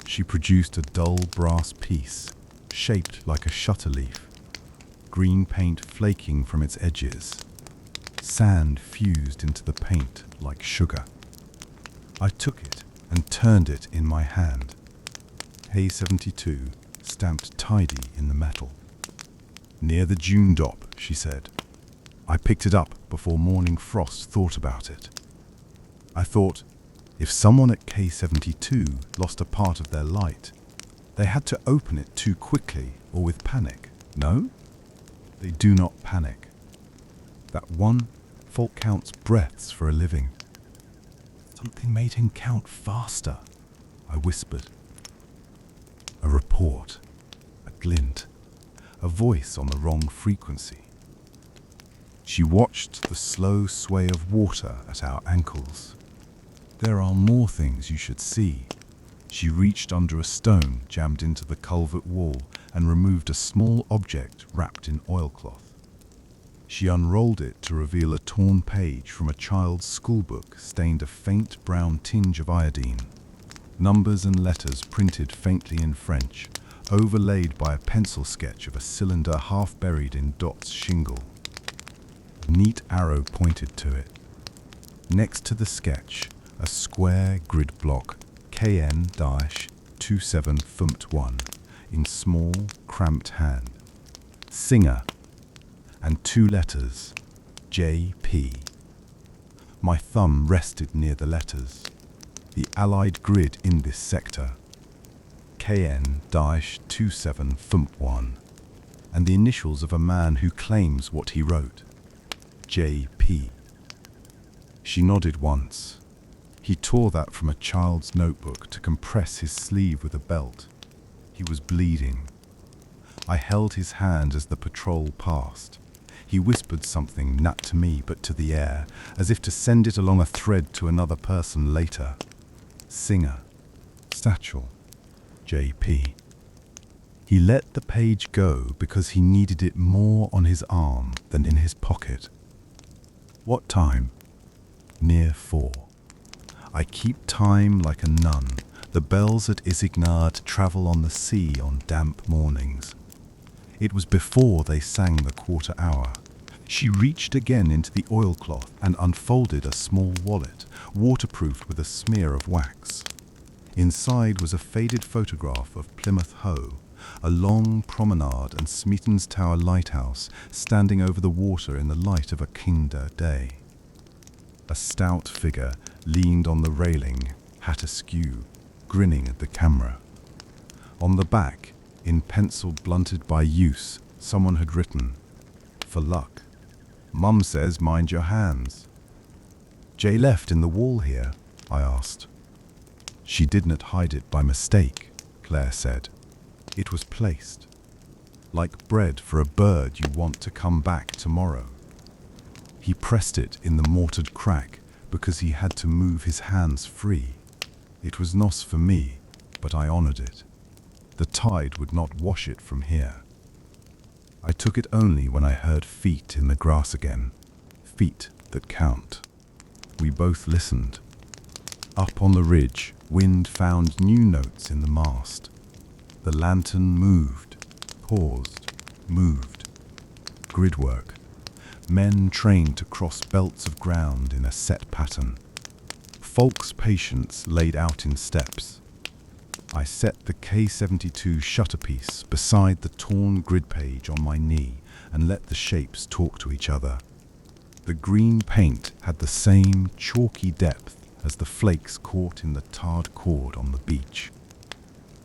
she produced a dull brass piece, shaped like a shutter leaf, green paint flaking from its edges, sand fused into the paint like sugar. I took it and turned it in my hand. K-72 stamped tidy in the metal. Near the dune dop, she said. I picked it up before morning frost thought about it. I thought, if someone at K-72 lost a part of their light, they had to open it too quickly or with panic. No? They do not panic. That one fault counts breaths for a living. Something made him count faster, I whispered. A report, a glint, a voice on the wrong frequency. She watched the slow sway of water at our ankles. There are more things you should see. She reached under a stone jammed into the culvert wall and removed a small object wrapped in oilcloth. She unrolled it to reveal a torn page from a child's schoolbook stained a faint brown tinge of iodine. Numbers and letters printed faintly in French, overlaid by a pencil sketch of a cylinder half buried in Dot's shingle. A neat arrow pointed to it. Next to the sketch, a square grid block, KN-27 thumped 1, in small, cramped hand. Singer, and two letters, JP. My thumb rested near the letters. The Allied grid in this sector, KN-27 thump 1, and the initials of a man who claims what he wrote, JP. She nodded once. He tore that from a child's notebook to compress his sleeve with a belt. He was bleeding. I held his hand as the patrol passed. He whispered something, not to me but to the air, as if to send it along a thread to another person later. Singer. Satchel. JP. He let the page go because he needed it more on his arm than in his pocket. What time? Near 4. I keep time like a nun. The bells at Isignard travel on the sea on damp mornings. It was before they sang the quarter hour. She reached again into the oilcloth and unfolded a small wallet, waterproofed with a smear of wax. Inside was a faded photograph of Plymouth Hoe, a long promenade and Smeaton's Tower lighthouse standing over the water in the light of a Kinder day. A stout figure leaned on the railing, hat askew, grinning at the camera. On the back, in pencil blunted by use, someone had written, "For luck. Mum says mind your hands." "Jay left in the wall here?" I asked. "She didn't hide it by mistake," Claire said. It was placed, like bread for a bird you want to come back tomorrow. He pressed it in the mortared crack because he had to move his hands free. It was not for me, but I honored it. The tide would not wash it from here. I took it only when I heard feet in the grass again, feet that count. We both listened. Up on the ridge, wind found new notes in the mast. The lantern moved, paused, moved. Gridwork. Men trained to cross belts of ground in a set pattern. Folk's patience laid out in steps. I set the K-72 shutterpiece beside the torn grid page on my knee and let the shapes talk to each other. The green paint had the same chalky depth as the flakes caught in the tarred cord on the beach.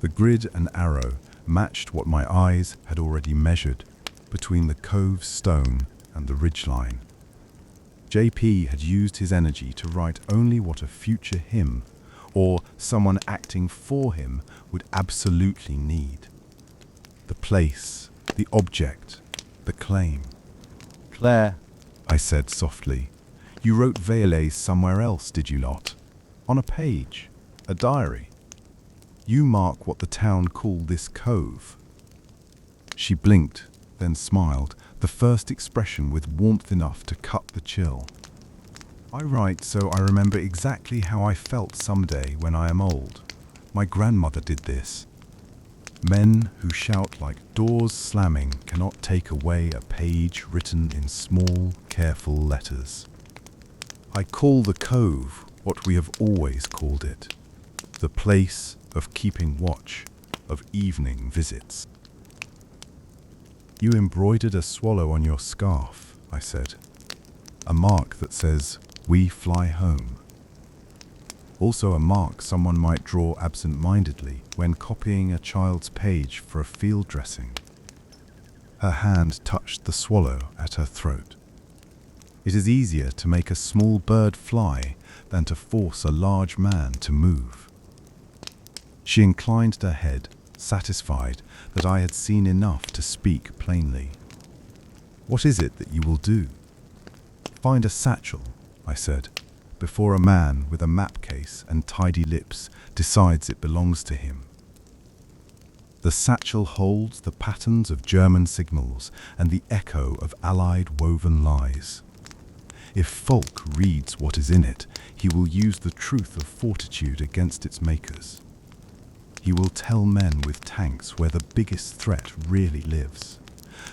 The grid and arrow matched what my eyes had already measured between the cove's stone and the ridgeline. JP had used his energy to write only what a future him, or someone acting for him, would absolutely need. The place, the object, the claim. "Claire," I said softly, "you wrote Vélez somewhere else, did you not? On a page, a diary. You mark what the town called this cove." She blinked, then smiled, the first expression with warmth enough to cut the chill. "I write so I remember exactly how I felt someday when I am old. My grandmother did this. Men who shout like doors slamming cannot take away a page written in small, careful letters. I call the cove what we have always called it, the place of keeping watch, of evening visits." "You embroidered a swallow on your scarf," I said. "A mark that says, 'We fly home.' Also a mark someone might draw absent-mindedly when copying a child's page for a field dressing." Her hand touched the swallow at her throat. "It is easier to make a small bird fly than to force a large man to move." She inclined her head, satisfied that I had seen enough to speak plainly. "What is it that you will do?" "Find a satchel," I said, "before a man with a map case and tidy lips decides it belongs to him. The satchel holds the patterns of German signals and the echo of Allied woven lies. If Folk reads what is in it, he will use the truth of fortitude against its makers. He will tell men with tanks where the biggest threat really lives.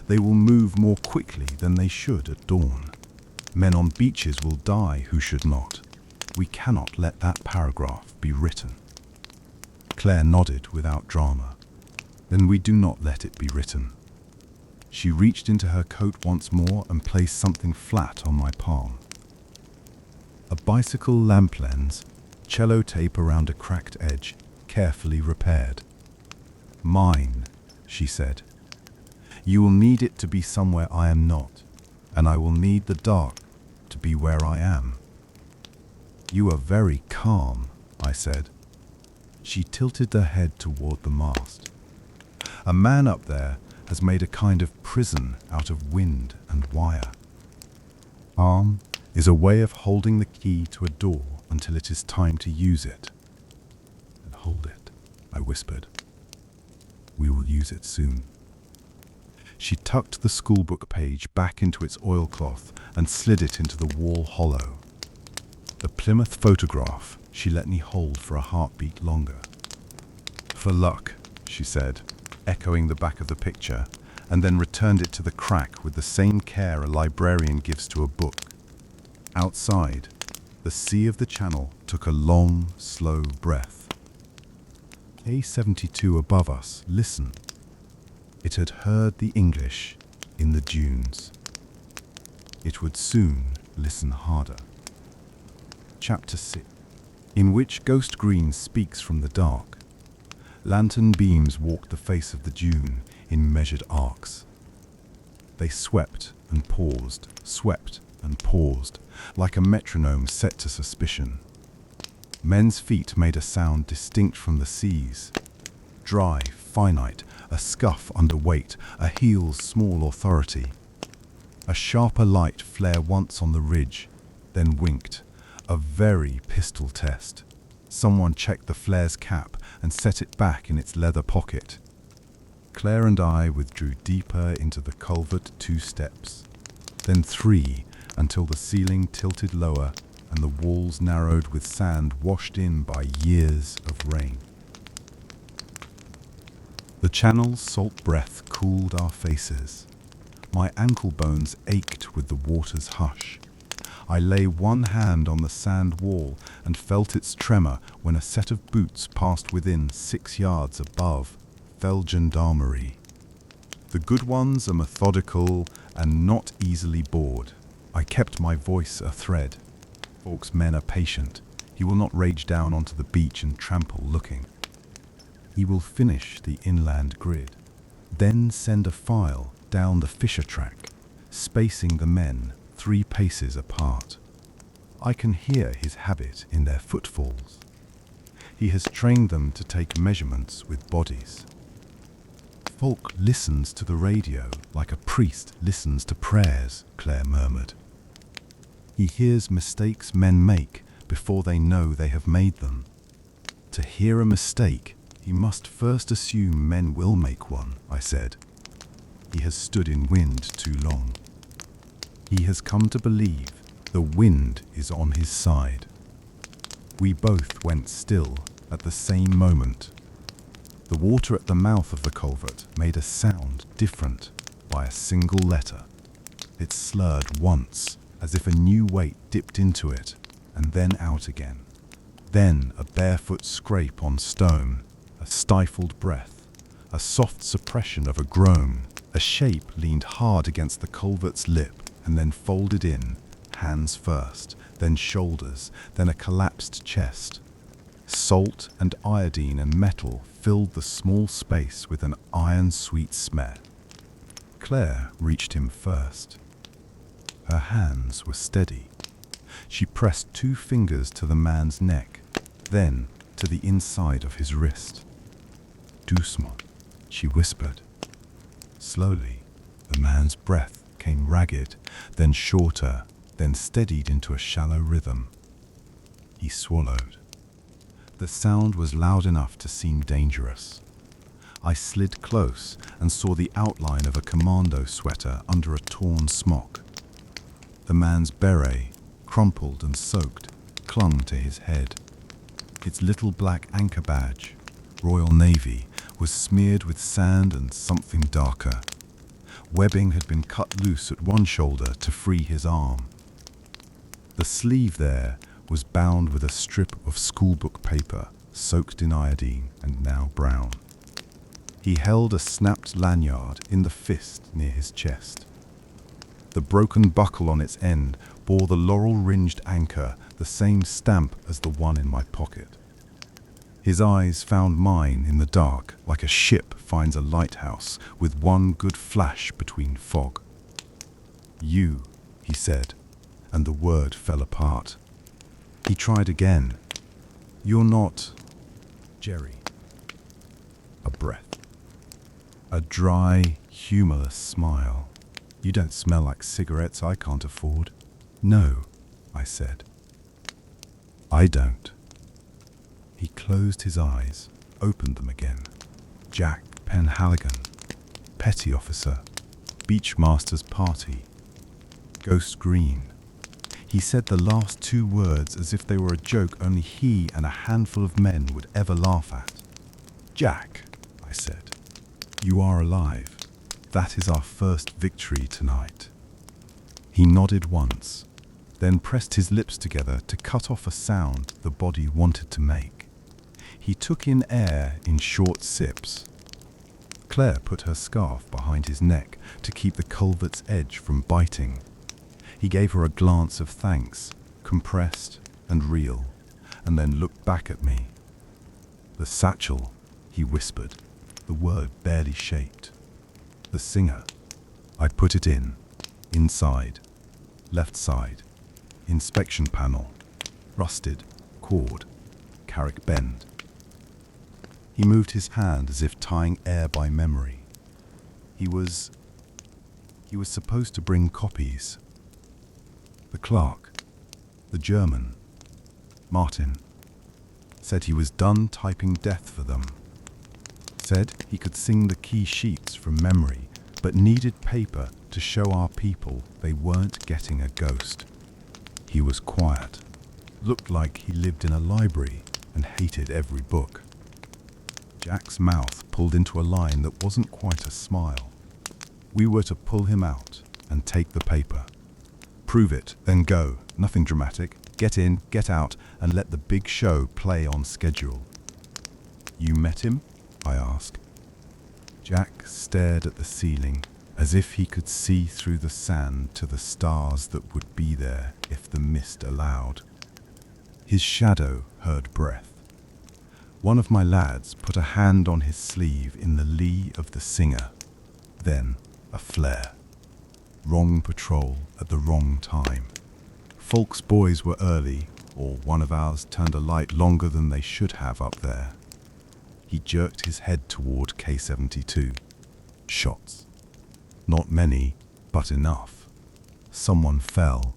They will move more quickly than they should at dawn. Men on beaches will die who should not. We cannot let that paragraph be written." Claire nodded without drama. "Then we do not let it be written." She reached into her coat once more and placed something flat on my palm. A bicycle lamp lens, cello tape around a cracked edge, carefully repaired. "Mine," she said. "You will need it to be somewhere I am not, and I will need the dark to be where I am." "You are very calm," I said. She tilted her head toward the mast. "A man up there has made a kind of prison out of wind and wire. Calm is a way of holding the key to a door until it is time to use it." "And hold it," I whispered. "We will use it soon." She tucked the schoolbook page back into its oilcloth and slid it into the wall hollow. The Plymouth photograph she let me hold for a heartbeat longer. "For luck," she said, echoing the back of the picture, and then returned it to the crack with the same care a librarian gives to a book. Outside, the sea of the channel took a long, slow breath. K-72 above us listened. It had heard the English in the dunes. It would soon listen harder. Chapter 6, in which Ghost Green speaks from the dark. Lantern beams walked the face of the dune in measured arcs. They swept and paused, like a metronome set to suspicion. Men's feet made a sound distinct from the sea's, dry, finite, a scuff under weight, a heel's small authority. A sharper light flare once on the ridge, then winked. A very pistol test. Someone checked the flare's cap and set it back in its leather pocket. Claire and I withdrew deeper into the culvert 2 steps, then 3, until the ceiling tilted lower and the walls narrowed with sand washed in by years of rain. The channel's salt breath cooled our faces. My ankle bones ached with the water's hush. I lay one hand on the sand wall and felt its tremor when a set of boots passed within 6 yards above. Fell gendarmerie. The good ones are methodical and not easily bored. I kept my voice a thread. Falk's men are patient. He will not rage down onto the beach and trample looking. He will finish the inland grid, then send a file down the fisher track, spacing the men 3 paces apart. I can hear his habit in their footfalls. He has trained them to take measurements with bodies. Falk listens to the radio like a priest listens to prayers, Claire murmured. He hears mistakes men make before they know they have made them. To hear a mistake, he must first assume men will make one, I said. He has stood in wind too long. He has come to believe the wind is on his side. We both went still at the same moment. The water at the mouth of the culvert made a sound different by a single letter. It slurred once, as if a new weight dipped into it, and then out again. Then a barefoot scrape on stone, a stifled breath, a soft suppression of a groan. A shape leaned hard against the culvert's lip and then folded in, hands first, then shoulders, then a collapsed chest. Salt and iodine and metal filled the small space with an iron-sweet smell. Claire reached him first. Her hands were steady. She pressed 2 fingers to the man's neck, then to the inside of his wrist. "Doucement," she whispered. Slowly, the man's breath came ragged, then shorter, then steadied into a shallow rhythm. He swallowed. The sound was loud enough to seem dangerous. I slid close and saw the outline of a commando sweater under a torn smock. The man's beret, crumpled and soaked, clung to his head. Its little black anchor badge, Royal Navy, was smeared with sand and something darker. Webbing had been cut loose at one shoulder to free his arm. The sleeve there was bound with a strip of schoolbook paper, soaked in iodine and now brown. He held a snapped lanyard in the fist near his chest. The broken buckle on its end bore the laurel-ringed anchor, the same stamp as the one in my pocket. His eyes found mine in the dark, like a ship finds a lighthouse, with one good flash between fog. "You," he said, and the word fell apart. He tried again. "You're not Jerry." A breath. A dry, humorless smile. "You don't smell like cigarettes I can't afford." "No," I said. "I don't." He closed his eyes, opened them again. Jack Penhaligon, petty officer, Beachmaster's party, Ghost Green. He said the last 2 words as if they were a joke only he and a handful of men would ever laugh at. "Jack," I said, "you are alive. That is our first victory tonight." He nodded once, then pressed his lips together to cut off a sound the body wanted to make. He took in air in short sips. Claire put her scarf behind his neck to keep the culvert's edge from biting. He gave her a glance of thanks, compressed and real, and then looked back at me. "The satchel," he whispered, the word barely shaped. "The singer." I put it in, inside, left side, inspection panel, rusted, cord, Carrick bend. He moved his hand as if tying air by memory. He was supposed to bring copies. The clerk, the German, Martin, said he was done typing death for them. Said he could sing the key sheets from memory, but needed paper to show our people they weren't getting a ghost. He was quiet, looked like he lived in a library and hated every book. Jack's mouth pulled into a line that wasn't quite a smile. We were to pull him out and take the paper. Prove it, then go. Nothing dramatic. Get in, get out, and let the big show play on schedule. You met him? I asked. Jack stared at the ceiling as if he could see through the sand to the stars that would be there if the mist allowed. His shadow heard breath. One of my lads put a hand on his sleeve in the lee of the singer. Then a flare. Wrong patrol at the wrong time. Folk's boys were early, or one of ours turned a light longer than they should have up there. He jerked his head toward K-72. Shots. Not many, but enough. Someone fell.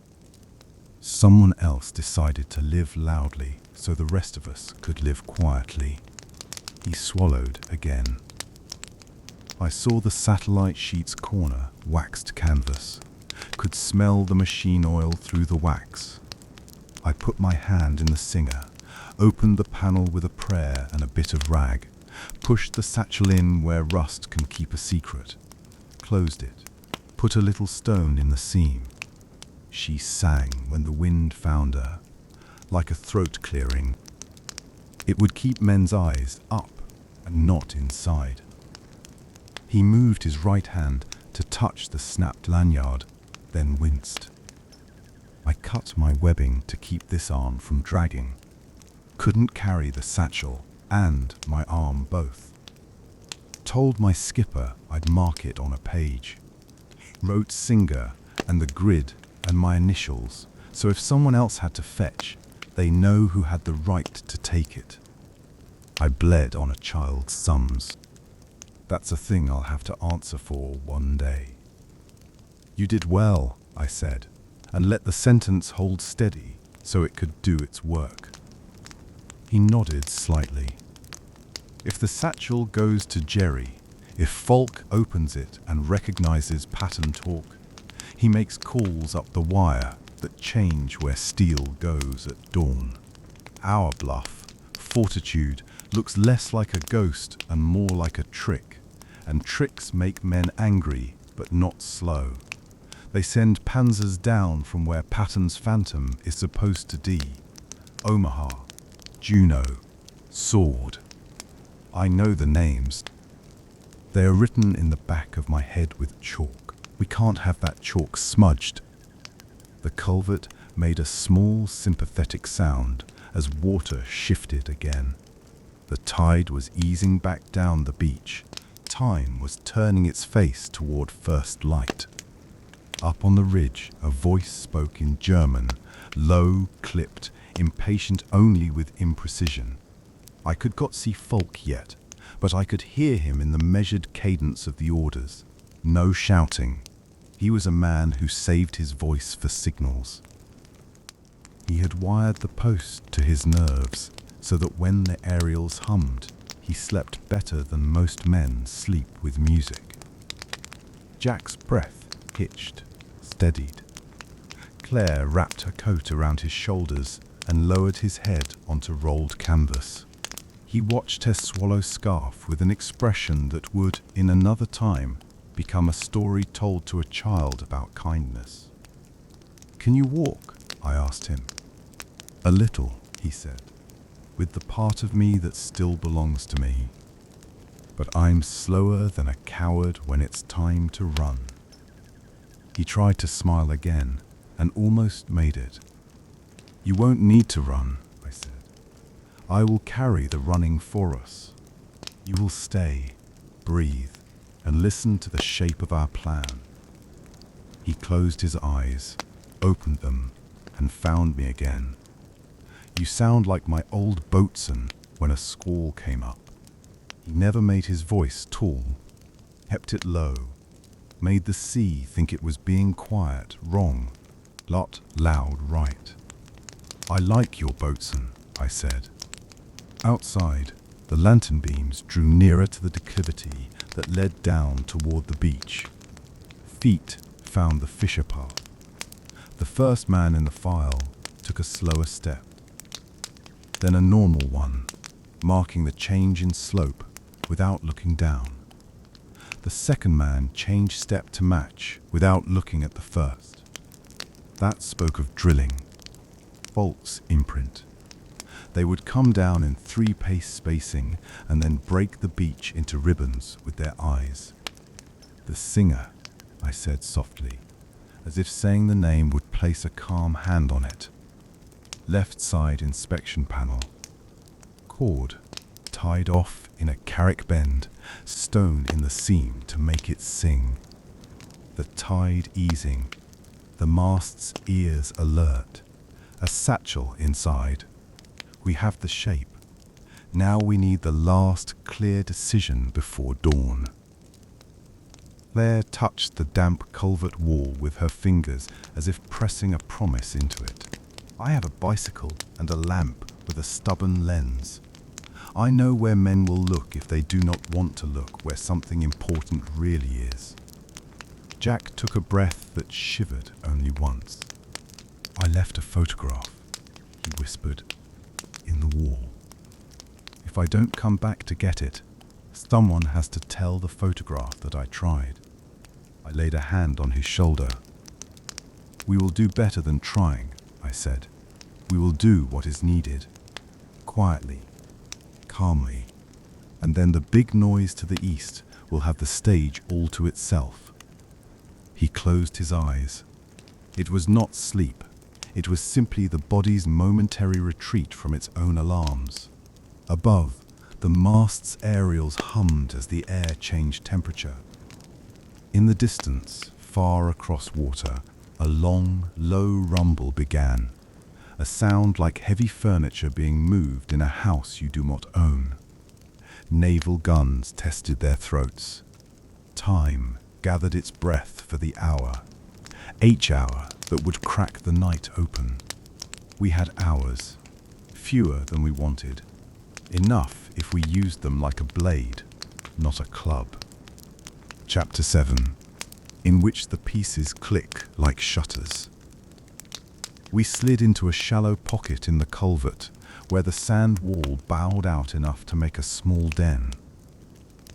Someone else decided to live loudly so the rest of us could live quietly. He swallowed again. I saw the satellite sheet's corner, waxed canvas. Could smell the machine oil through the wax. I put my hand in the singer, opened the panel with a prayer and a bit of rag, pushed the satchel in where rust can keep a secret, closed it, put a little stone in the seam. She sang when the wind found her, like a throat clearing. It would keep men's eyes up and not inside. He moved his right hand to touch the snapped lanyard, then winced. I cut my webbing to keep this arm from dragging. Couldn't carry the satchel and my arm both. Told my skipper I'd mark it on a page. Wrote Singer and the grid and my initials, so if someone else had to fetch, they know who had the right to take it. I bled on a child's sums. That's a thing I'll have to answer for one day. You did well, I said, and let the sentence hold steady so it could do its work. He nodded slightly. If the satchel goes to Jerry, if Falk opens it and recognizes pattern talk, he makes calls up the wire that change where steel goes at dawn. Our bluff, fortitude, looks less like a ghost and more like a trick, and tricks make men angry but not slow. They send panzers down from where Patton's phantom is supposed to be. Omaha, Juno, Sword. I know the names. They are written in the back of my head with chalk. We can't have that chalk smudged. The culvert made a small sympathetic sound as water shifted again. The tide was easing back down the beach. Time was turning its face toward first light. Up on the ridge, a voice spoke in German, low, clipped, impatient only with imprecision. I could not see Falk yet, but I could hear him in the measured cadence of the orders. No shouting. He was a man who saved his voice for signals. He had wired the post to his nerves so that when the aerials hummed, he slept better than most men sleep with music. Jack's breath hitched, steadied. Claire wrapped her coat around his shoulders and lowered his head onto rolled canvas. He watched her swallow scarf with an expression that would, in another time, become a story told to a child about kindness. "Can you walk?" I asked him. "A little," he said, "with the part of me that still belongs to me. But I'm slower than a coward when it's time to run." He tried to smile again and almost made it. "You won't need to run," I said. "I will carry the running for us. You will stay, breathe, and listen to the shape of our plan." He closed his eyes, opened them, and found me again. "You sound like my old boatswain when a squall came up. He never made his voice tall, kept it low, made the sea think it was being quiet, wrong, lot loud, right. "I like your boatswain," I said. Outside, the lantern beams drew nearer to the declivity that led down toward the beach. Feet found the fisher path. The first man in the file took a slower step, then a normal one, marking the change in slope without looking down. The second man changed step to match without looking at the first. That spoke of drilling, false imprint. They would come down in 3-pace spacing and then break the beach into ribbons with their eyes. "The singer," I said softly, as if saying the name would place a calm hand on it. Left side inspection panel. Cord tied off in a carrick bend, stone in the seam to make it sing. The tide easing, the mast's ears alert, a satchel inside. We have the shape. Now we need the last clear decision before dawn. Claire touched the damp culvert wall with her fingers as if pressing a promise into it. "I have a bicycle and a lamp with a stubborn lens. I know where men will look if they do not want to look where something important really is." Jack took a breath that shivered only once. "I left a photograph," he whispered, "in the wall. If I don't come back to get it, someone has to tell the photograph that I tried." I laid a hand on his shoulder. "We will do better than trying," I said. "We will do what is needed. Quietly, calmly, and then the big noise to the east will have the stage all to itself." He closed his eyes. It was not sleep. It was simply the body's momentary retreat from its own alarms. Above, the mast's aerials hummed as the air changed temperature. In the distance, far across water, a long, low rumble began, a sound like heavy furniture being moved in a house you do not own. Naval guns tested their throats. Time gathered its breath for the hour, H-hour that would crack the night open. We had hours, fewer than we wanted, enough if we used them like a blade, not a club. Chapter 7, in which the pieces click like shutters. We slid into a shallow pocket in the culvert, where the sand wall bowed out enough to make a small den.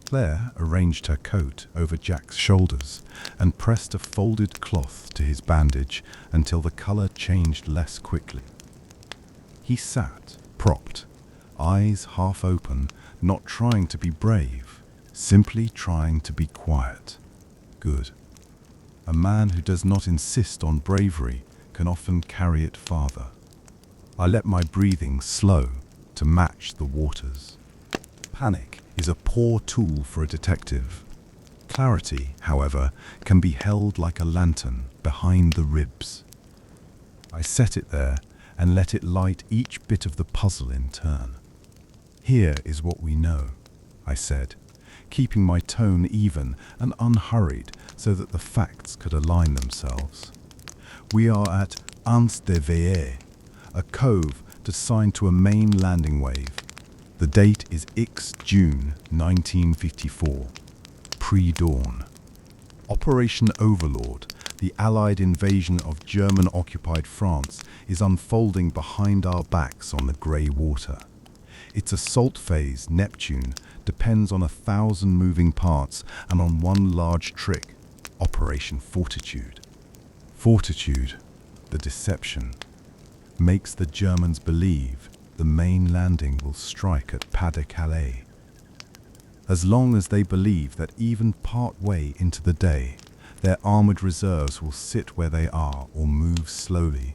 Claire arranged her coat over Jack's shoulders and pressed a folded cloth to his bandage until the color changed less quickly. He sat, propped, eyes half open, not trying to be brave, simply trying to be quiet. Good. A man who does not insist on bravery can often carry it farther. I let my breathing slow to match the waters. Panic is a poor tool for a detective. Clarity, however, can be held like a lantern behind the ribs. I set it there and let it light each bit of the puzzle in turn. "Here is what we know," I said, keeping my tone even and unhurried so that the facts could align themselves. "We are at Anse de Veillet, a cove assigned to a main landing wave. The date is June 1954, pre-dawn. Operation Overlord, the Allied invasion of German-occupied France, is unfolding behind our backs on the grey water. Its assault phase, Neptune, depends on 1,000 moving parts and on one large trick, Operation Fortitude. Fortitude, the deception, makes the Germans believe the main landing will strike at Pas-de-Calais. As long as they believe that even part way into the day, their armored reserves will sit where they are or move slowly,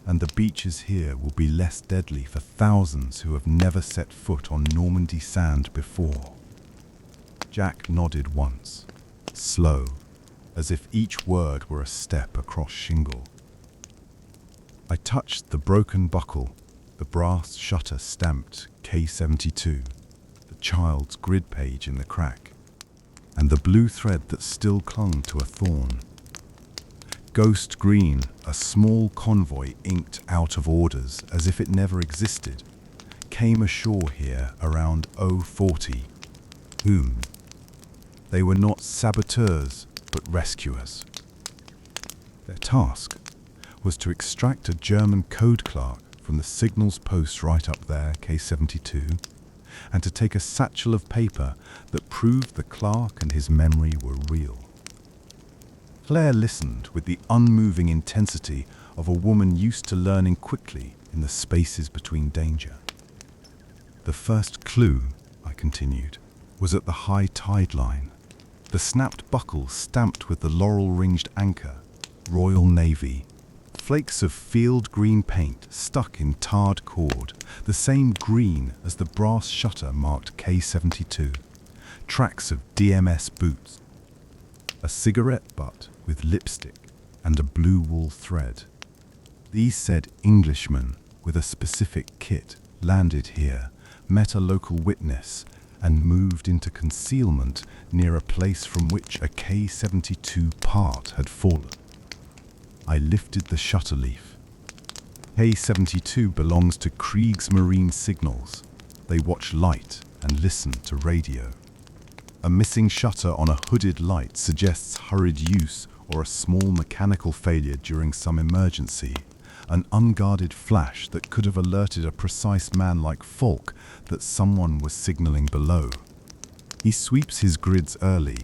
and the beaches here will be less deadly for thousands who have never set foot on Normandy sand before. Jack nodded once, slow, as if each word were a step across shingle. I touched the broken buckle, the brass shutter stamped K72. The a child's grid page in the crack, and the blue thread that still clung to a thorn. Ghost green, a small convoy inked out of orders as if it never existed, came ashore here around 040. Whom? They were not saboteurs, but rescuers. Their task was to extract a German code clerk from the signals post right up there, K72, and to take a satchel of paper that proved the clerk and his memory were real. Claire listened with the unmoving intensity of a woman used to learning quickly in the spaces between danger. The first clue, I continued, was at the high tide line. The snapped buckle stamped with the laurel-ringed anchor, Royal Navy. Flakes of field green paint stuck in tarred cord, the same green as the brass shutter marked K72. Tracks of DMS boots. A cigarette butt with lipstick and a blue wool thread. These said Englishmen with a specific kit landed here, met a local witness, and moved into concealment near a place from which a K72 part had fallen. I lifted the shutter leaf. K72 belongs to Kriegsmarine Signals. They watch light and listen to radio. A missing shutter on a hooded light suggests hurried use or a small mechanical failure during some emergency, an unguarded flash that could have alerted a precise man like Falk that someone was signaling below. He sweeps his grids early,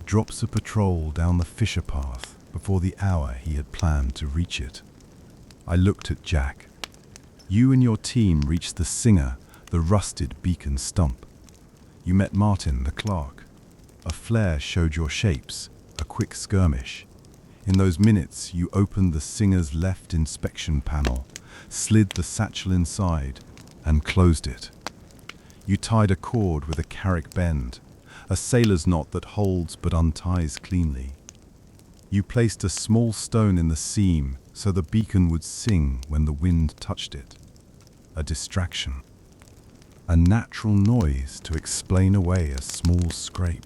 drops a patrol down the Fisher path before the hour he had planned to reach it. I looked at Jack. You and your team reached the Singer, the rusted beacon stump. You met Martin, the clerk. A flare showed your shapes, a quick skirmish. In those minutes, you opened the Singer's left inspection panel, slid the satchel inside, and closed it. You tied a cord with a carrick bend, a sailor's knot that holds but unties cleanly. You placed a small stone in the seam so the beacon would sing when the wind touched it. A distraction. A natural noise to explain away a small scrape.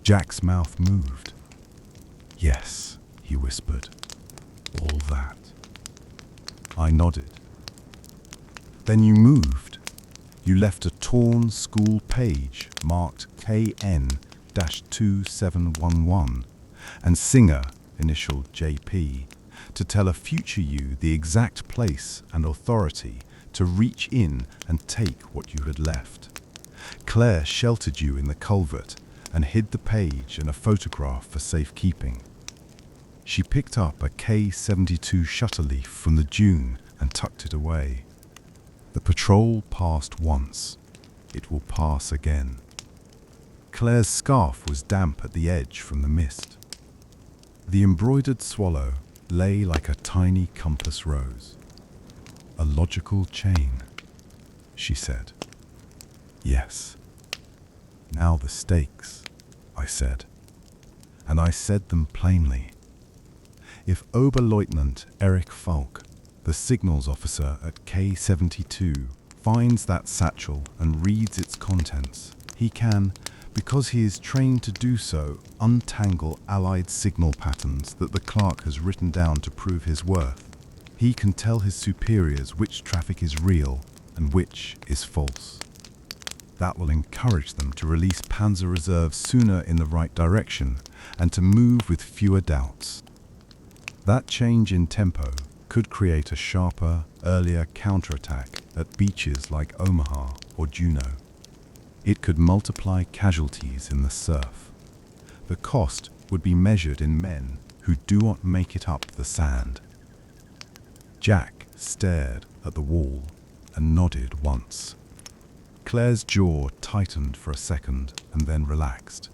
Jack's mouth moved. Yes, he whispered. All that. I nodded. Then you moved. You left a torn school page marked KN-2711 and Singer, initial JP, to tell a future you the exact place and authority to reach in and take what you had left. Claire sheltered you in the culvert and hid the page and a photograph for safekeeping. She picked up a K72 shutter leaf from the dune and tucked it away. The patrol passed once. It will pass again. Claire's scarf was damp at the edge from the mist. The embroidered swallow lay like a tiny compass rose. A logical chain, she said. Yes. Now the stakes, I said. And I said them plainly. If Oberleutnant Erich Falk, the signals officer at K72, finds that satchel and reads its contents, he can, because he is trained to do so, untangle Allied signal patterns that the clerk has written down to prove his worth. He can tell his superiors which traffic is real and which is false. That will encourage them to release Panzer reserves sooner in the right direction and to move with fewer doubts. That change in tempo could create a sharper, earlier counterattack at beaches like Omaha or Juneau. It could multiply casualties in the surf. The cost would be measured in men who do not make it up the sand. Jack stared at the wall and nodded once. Claire's jaw tightened for a second and then relaxed.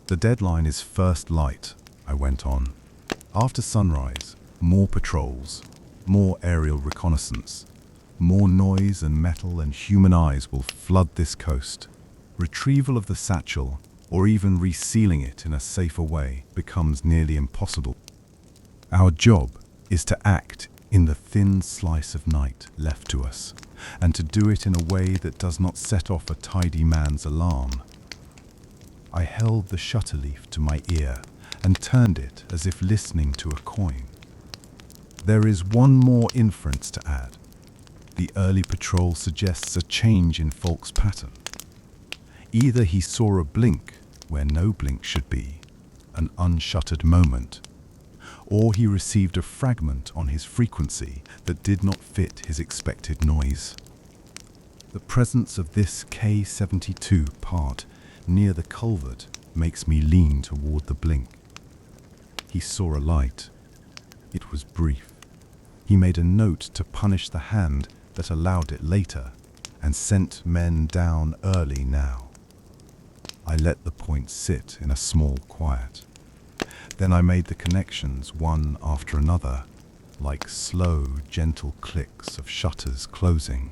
The deadline is first light, I went on. After sunrise, more patrols, more aerial reconnaissance, more noise and metal and human eyes will flood this coast. Retrieval of the satchel, or even resealing it in a safer way, becomes nearly impossible. Our job is to act in the thin slice of night left to us, and to do it in a way that does not set off a tidy man's alarm. I held the shutter leaf to my ear and turned it as if listening to a coin. There is one more inference to add. The early patrol suggests a change in Falk's pattern. Either he saw a blink where no blink should be, an unshuttered moment, or he received a fragment on his frequency that did not fit his expected noise. The presence of this K72 part near the culvert makes me lean toward the blink. He saw a light. It was brief. He made a note to punish the hand that allowed it later, and sent men down early now. I let the point sit in a small quiet. Then I made the connections one after another, like slow, gentle clicks of shutters closing.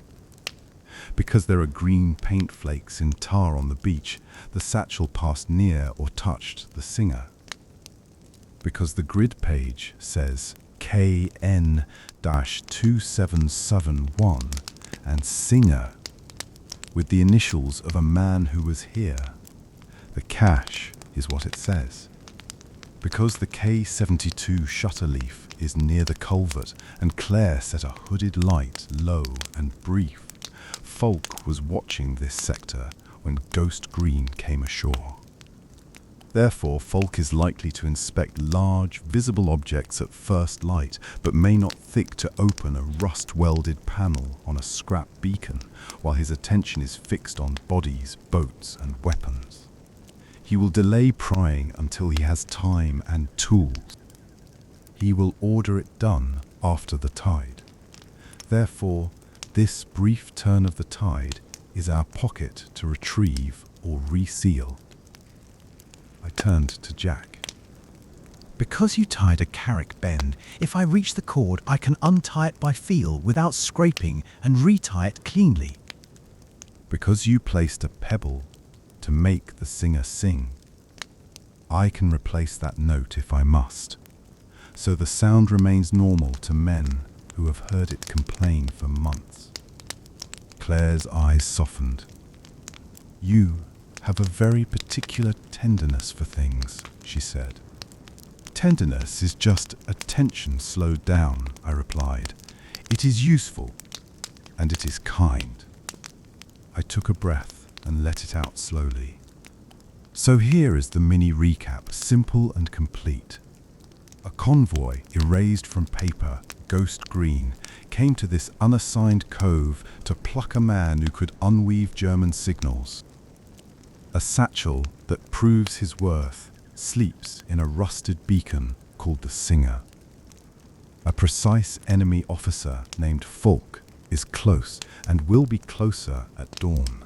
Because there are green paint flakes in tar on the beach, the satchel passed near or touched the singer. Because the grid page says KN-2771 and singer with the initials of a man who was here. The cache is what it says. Because the K72 shutter leaf is near the culvert and Claire set a hooded light low and brief, Falk was watching this sector when Ghost Green came ashore. Therefore, Falk is likely to inspect large, visible objects at first light, but may not think to open a rust-welded panel on a scrap beacon while his attention is fixed on bodies, boats, and weapons. He will delay prying until he has time and tools. He will order it done after the tide. Therefore, this brief turn of the tide is our pocket to retrieve or reseal. I turned to Jack. Because you tied a carrick bend, if I reach the cord, I can untie it by feel without scraping and retie it cleanly. Because you placed a pebble to make the singer sing, I can replace that note if I must, so the sound remains normal to men who have heard it complain for months. Claire's eyes softened. You have a very particular tenderness for things, she said. Tenderness is just attention slowed down, I replied. It is useful, and it is kind. I took a breath and let it out slowly. So here is the mini recap, simple and complete. A convoy erased from paper, ghost green, came to this unassigned cove to pluck a man who could unweave German signals. A satchel that proves his worth sleeps in a rusted beacon called the Singer. A precise enemy officer named Falk is close and will be closer at dawn.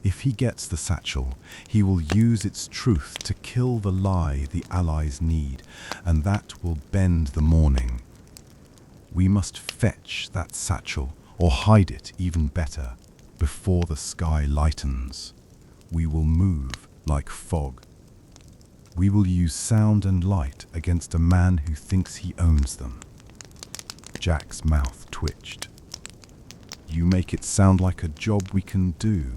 If he gets the satchel, he will use its truth to kill the lie the Allies need, and that will bend the morning. We must fetch that satchel, or hide it even better, before the sky lightens. We will move like fog. We will use sound and light against a man who thinks he owns them. Jack's mouth twitched. You make it sound like a job we can do.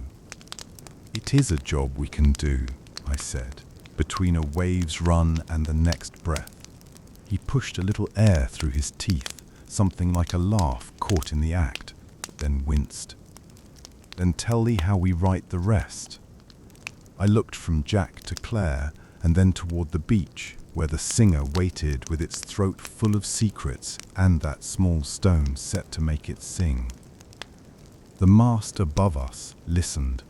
It is a job we can do, I said, between a wave's run and the next breath. He pushed a little air through his teeth, something like a laugh caught in the act, then winced. Then tell thee how we write the rest. I looked from Jack to Claire and then toward the beach, where the singer waited with its throat full of secrets and that small stone set to make it sing. The mast above us listened.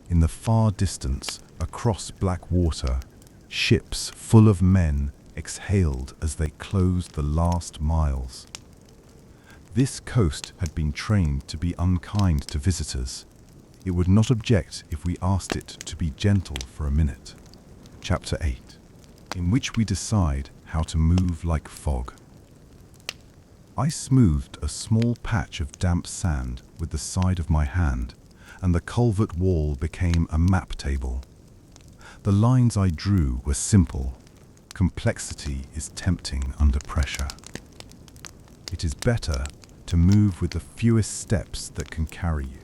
In the far distance, across black water, ships full of men exhaled as they closed the last miles. This coast had been trained to be unkind to visitors. It would not object if we asked it to be gentle for a minute. Chapter 8, in which we decide how to move like fog. I smoothed a small patch of damp sand with the side of my hand, and the culvert wall became a map table. The lines I drew were simple. Complexity is tempting under pressure. It is better to move with the fewest steps that can carry you.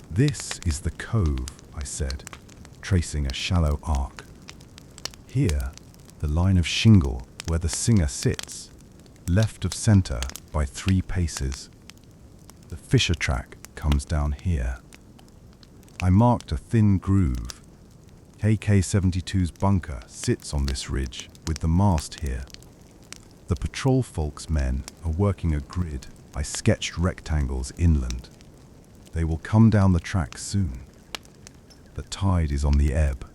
This is the cove, I said, tracing a shallow arc. Here, the line of shingle where the singer sits, left of center by 3 paces. The fisher track comes down here. I marked a thin groove. KK-72's bunker sits on this ridge with the mast here. The patrol folks' men are working a grid. I sketched rectangles inland. They will come down the track soon. The tide is on the ebb.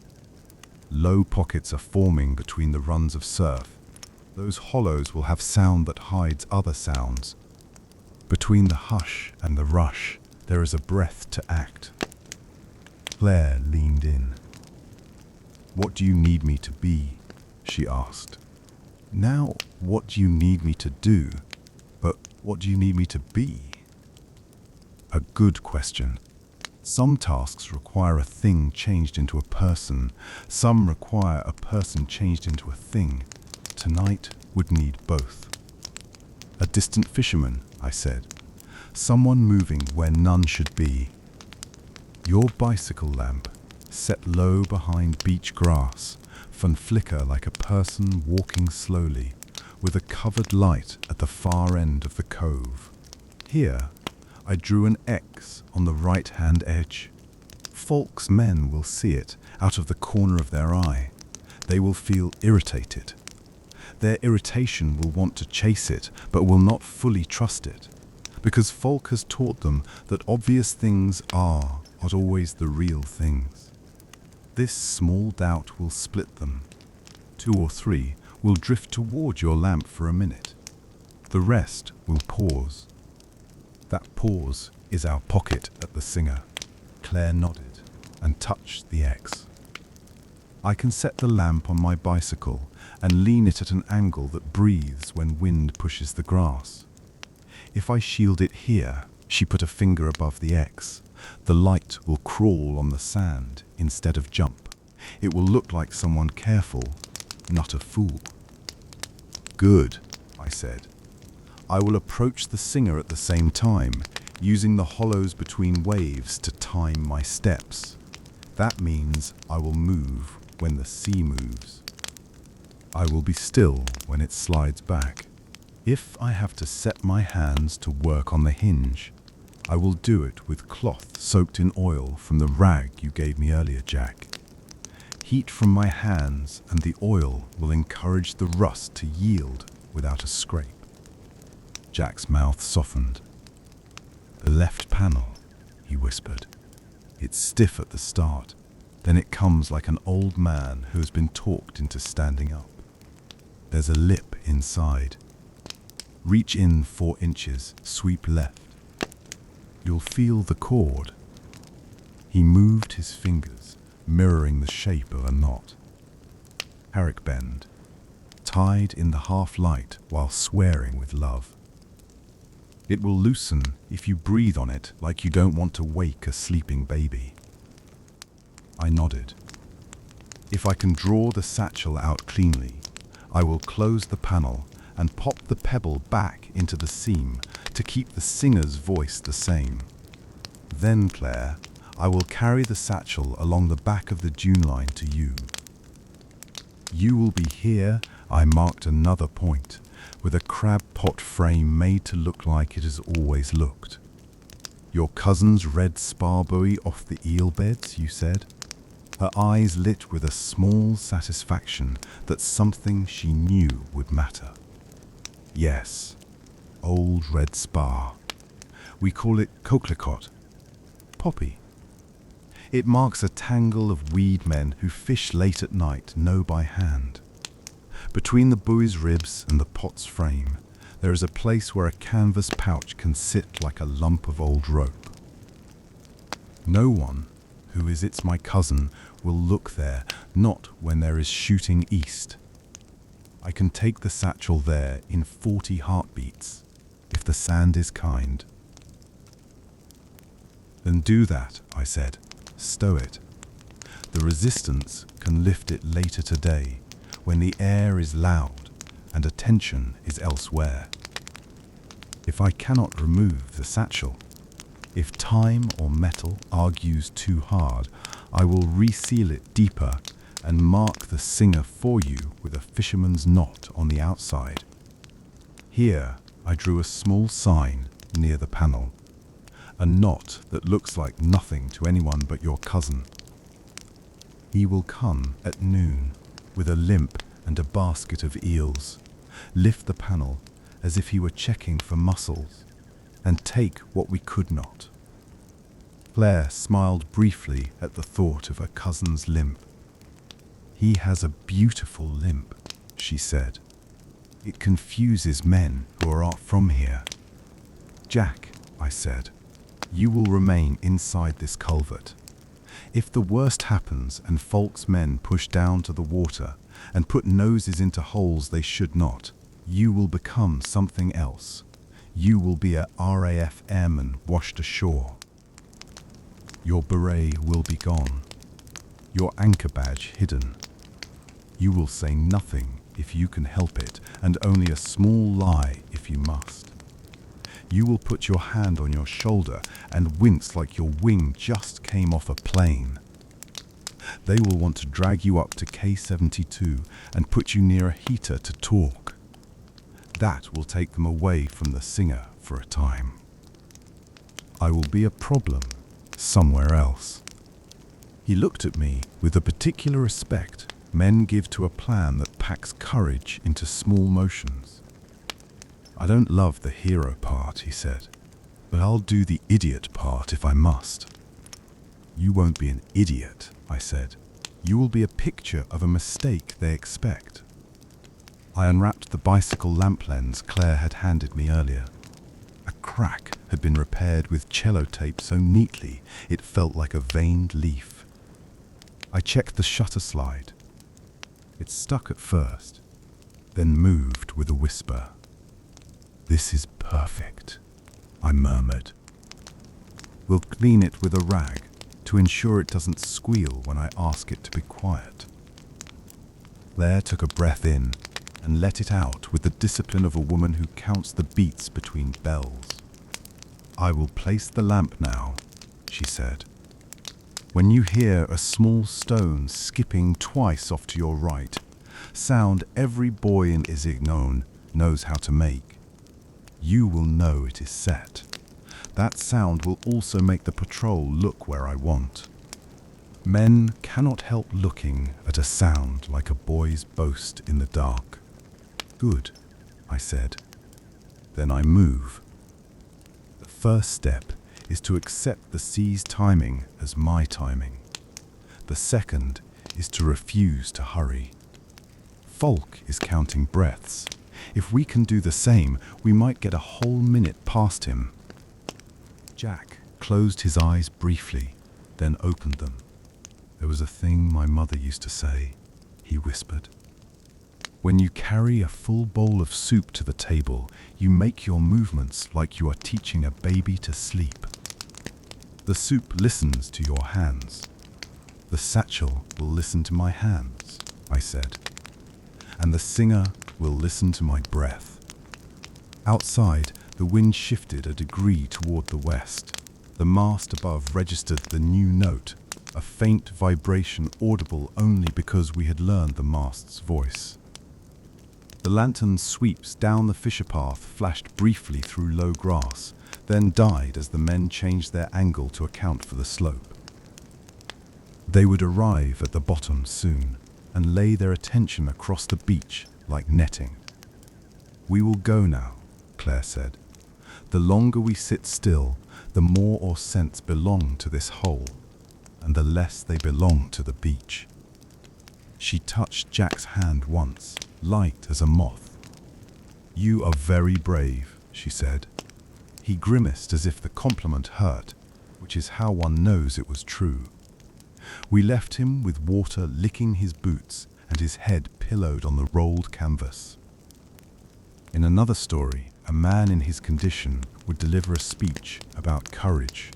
Low pockets are forming between the runs of surf. Those hollows will have sound that hides other sounds. Between the hush and the rush, there is a breath to act. Claire leaned in. "What do you need me to be?" she asked. "Now, what do you need me to do? But what do you need me to be?" A good question. Some tasks require a thing changed into a person. Some require a person changed into a thing. Tonight would need both. "A distant fisherman," I said. "Someone moving where none should be." Your bicycle lamp, set low behind beach grass, can flicker like a person walking slowly, with a covered light at the far end of the cove. Here, I drew an X on the right-hand edge. Folks' men will see it out of the corner of their eye. They will feel irritated. Their irritation will want to chase it, but will not fully trust it, because Folk has taught them that obvious things are not always the real things. This small doubt will split them. 2 or 3 will drift toward your lamp for a minute. The rest will pause. That pause is our pocket at the singer. Claire nodded and touched the X. I can set the lamp on my bicycle and lean it at an angle that breathes when wind pushes the grass. If I shield it here, she put a finger above the X, the light will crawl on the sand instead of jump. It will look like someone careful, not a fool. "Good," I said. "I will approach the singer at the same time, using the hollows between waves to time my steps. That means I will move when the sea moves. I will be still when it slides back. If I have to set my hands to work on the hinge, I will do it with cloth soaked in oil from the rag you gave me earlier, Jack. Heat from my hands and the oil will encourage the rust to yield without a scrape." Jack's mouth softened. "The left panel," he whispered. "It's stiff at the start, then it comes like an old man who has been talked into standing up. There's a lip inside. Reach in 4 inches, sweep left. You'll feel the cord." He moved his fingers, mirroring the shape of a knot. Carrick bend, tied in the half-light while swearing with love. "It will loosen if you breathe on it like you don't want to wake a sleeping baby." I nodded. "If I can draw the satchel out cleanly, I will close the panel and pop the pebble back into the seam to keep the singer's voice the same. Then, Claire, I will carry the satchel along the back of the dune line to you. You will be here." I marked another point, with a crab pot frame made to look like it has always looked. "Your cousin's red spar buoy off the eel beds," you said. Her eyes lit with a small satisfaction that something she knew would matter. "Yes, old red spar. We call it coquelicot. Poppy. It marks a tangle of weed men who fish late at night, know by hand. Between the buoy's ribs and the pot's frame, there is a place where a canvas pouch can sit like a lump of old rope. No one who is it's my cousin will look there, not when there is shooting east. I can take the satchel there in 40 heartbeats, if the sand is kind." "Then do that," I said. "Stow it. The resistance can lift it later today, when the air is loud and attention is elsewhere." if I cannot remove the satchel, if time or metal argues too hard, I will reseal it deeper and mark the singer for you with a fisherman's knot on the outside. Here, I drew a small sign near the panel, a knot that looks like nothing to anyone but your cousin. He will come at noon with a limp and a basket of eels, lift the panel as if he were checking for mussels, and take what we could not. Claire smiled briefly at the thought of her cousin's limp. He has a beautiful limp, she said. It confuses men who are not from here. Jack, I said, you will remain inside this culvert. If the worst happens and Falk's men push down to the water and put noses into holes they should not, you will become something else. You will be a RAF airman washed ashore. Your beret will be gone, your anchor badge hidden. You will say nothing if you can help it, and only a small lie if you must. You will put your hand on your shoulder and wince like your wing just came off a plane. They will want to drag you up to K-72 and put you near a heater to talk. That will take them away from the singer for a time. I will be a problem somewhere else. He looked at me with the particular respect men give to a plan that packs courage into small motions. I don't love the hero part, he said, but I'll do the idiot part if I must. You won't be an idiot, I said. You will be a picture of a mistake they expect. I unwrapped the bicycle lamp lens Claire had handed me earlier. A crack had been repaired with cello tape so neatly it felt like a veined leaf. I checked the shutter slide. It stuck at first, then moved with a whisper. "This is perfect," I murmured. "We'll clean it with a rag to ensure it doesn't squeal when I ask it to be quiet." Claire took a breath in and let it out with the discipline of a woman who counts the beats between bells. "I will place the lamp now," she said. "When you hear a small stone skipping twice off to your right, sound every boy in Isignon knows how to make, you will know it is set. That sound will also make the patrol look where I want. Men cannot help looking at a sound like a boy's boast in the dark." "Good," I said. "Then I move. The first step is to accept the sea's timing as my timing. The second is to refuse to hurry. Falk is counting breaths. If we can do the same, we might get a whole minute past him." Jack closed his eyes briefly, then opened them. "There was a thing my mother used to say," he whispered. "When you carry a full bowl of soup to the table, you make your movements like you are teaching a baby to sleep. The soup listens to your hands. The satchel will listen to my hands," I said. "And the singer will listen to my breath." Outside, the wind shifted a degree toward the west. The mast above registered the new note, a faint vibration audible only because we had learned the mast's voice. The lantern's sweeps down the fisher path flashed briefly through low grass, then died as the men changed their angle to account for the slope. They would arrive at the bottom soon and lay their attention across the beach like netting. "We will go now," Claire said. "The longer we sit still, the more our scents belong to this hole, and the less they belong to the beach." She touched Jack's hand once, light as a moth. "You are very brave," she said. He grimaced as if the compliment hurt, which is how one knows it was true. We left him with water licking his boots and his head pillowed on the rolled canvas. In another story, a man in his condition would deliver a speech about courage.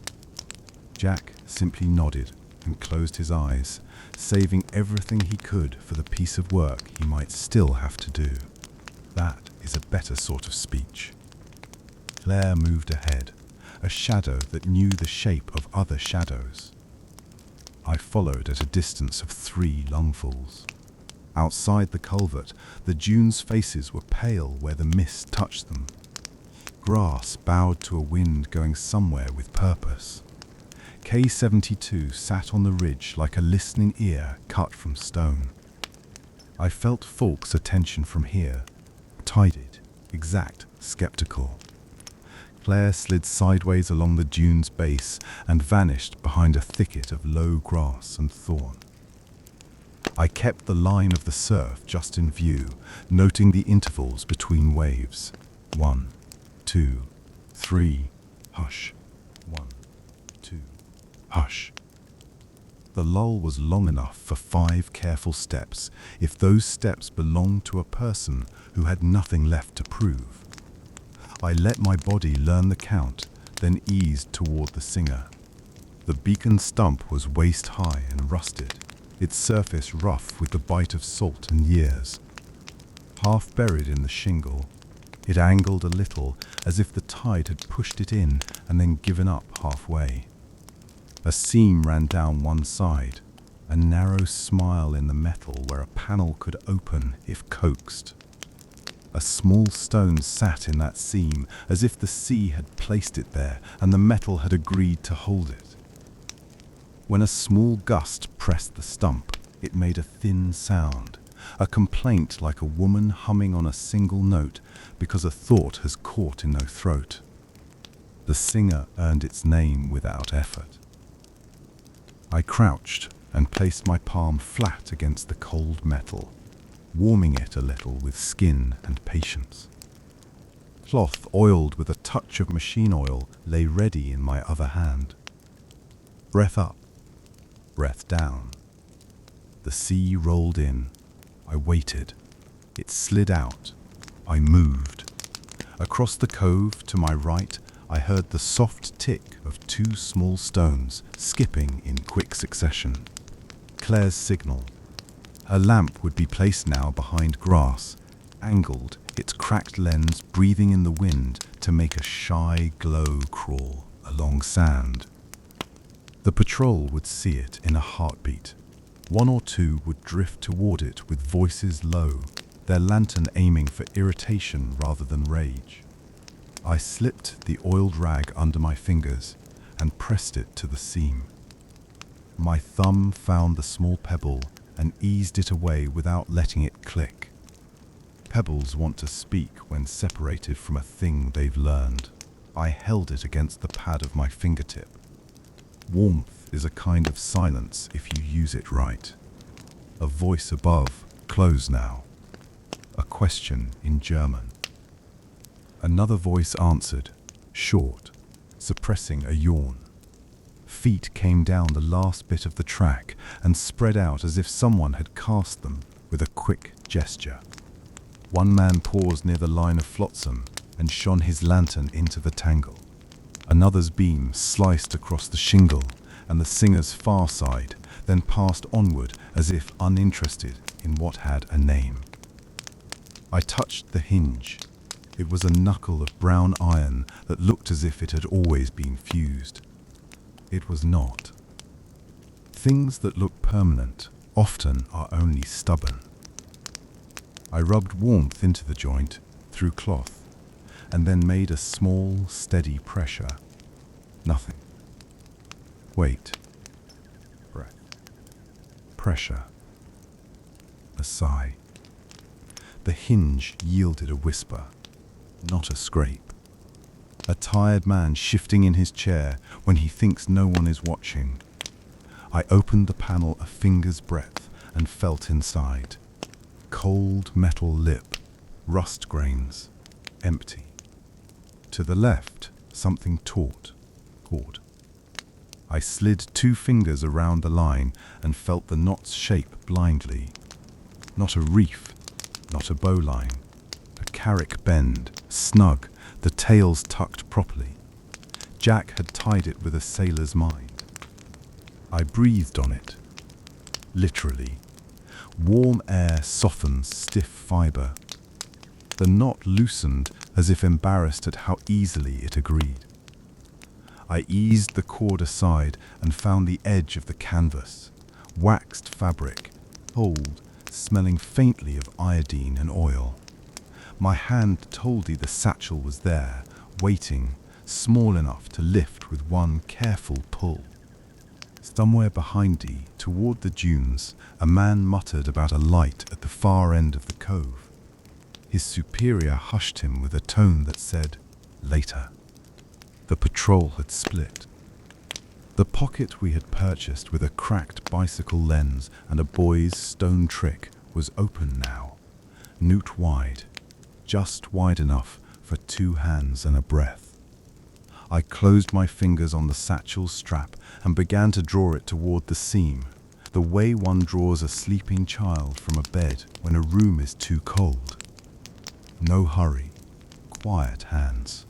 Jack simply nodded and closed his eyes, saving everything he could for the piece of work he might still have to do. That is a better sort of speech. Claire moved ahead, a shadow that knew the shape of other shadows. I followed at a distance of 3 lungfuls. Outside the culvert, the dunes' faces were pale where the mist touched them. Grass bowed to a wind going somewhere with purpose. K-72 sat on the ridge like a listening ear cut from stone. I felt Falk's attention from here, tidied, exact, skeptical. Claire slid sideways along the dune's base and vanished behind a thicket of low grass and thorn. I kept the line of the surf just in view, noting the intervals between waves. 1, 2, 3, hush. 1, 2, hush. The lull was long enough for 5 careful steps, if those steps belonged to a person who had nothing left to prove. I let my body learn the count, then eased toward the singer. The beacon stump was waist-high and rusted, its surface rough with the bite of salt and years. Half buried in the shingle, it angled a little as if the tide had pushed it in and then given up halfway. A seam ran down one side, a narrow smile in the metal where a panel could open if coaxed. A small stone sat in that seam as if the sea had placed it there and the metal had agreed to hold it. When a small gust pressed the stump, it made a thin sound, a complaint like a woman humming on a single note because a thought has caught in her throat. The singer earned its name without effort. I crouched and placed my palm flat against the cold metal, warming it a little with skin and patience. Cloth oiled with a touch of machine oil lay ready in my other hand. Breath up, breath down. The sea rolled in. I waited. It slid out. I moved. Across the cove to my right, I heard the soft tick of 2 small stones skipping in quick succession. Claire's signal. Her lamp would be placed now behind grass, angled, its cracked lens breathing in the wind to make a shy glow crawl along sand. The patrol would see it in a heartbeat. 1 or 2 would drift toward it with voices low, their lantern aiming for irritation rather than rage. I slipped the oiled rag under my fingers and pressed it to the seam. My thumb found the small pebble and eased it away without letting it click. Pebbles want to speak when separated from a thing they've learned. I held it against the pad of my fingertip. Warmth is a kind of silence if you use it right. A voice above, close now. A question in German. Another voice answered, short, suppressing a yawn. Feet came down the last bit of the track and spread out as if someone had cast them with a quick gesture. One man paused near the line of flotsam and shone his lantern into the tangle. Another's beam sliced across the shingle and the singer's far side, then passed onward as if uninterested in what had a name. I touched the hinge. It was a knuckle of brown iron that looked as if it had always been fused. It was not. Things that look permanent often are only stubborn. I rubbed warmth into the joint through cloth and then made a small, steady pressure. Nothing. Wait. Breath. Pressure. A sigh. The hinge yielded a whisper, not a scrape. A tired man shifting in his chair when he thinks no one is watching. I opened the panel a finger's breadth and felt inside. Cold metal lip, rust grains, empty. To the left, something taut, cord. I slid 2 fingers around the line and felt the knot's shape blindly. Not a reef, not a bowline. A carrick bend, snug, the tails tucked properly. Jack had tied it with a sailor's mind. I breathed on it. Literally. Warm air softens stiff fibre. The knot loosened as if embarrassed at how easily it agreed. I eased the cord aside and found the edge of the canvas, waxed fabric, cold, smelling faintly of iodine and oil. My hand told me the satchel was there, waiting, small enough to lift with one careful pull. Somewhere behind me, toward the dunes, a man muttered about a light at the far end of the cove. His superior hushed him with a tone that said, "Later." The patrol had split. The pocket we had purchased with a cracked bicycle lens and a boy's stone trick was open now, newt wide, just wide enough for 2 hands and a breath. I closed my fingers on the satchel's strap and began to draw it toward the seam, the way one draws a sleeping child from a bed when a room is too cold. No hurry, quiet hands.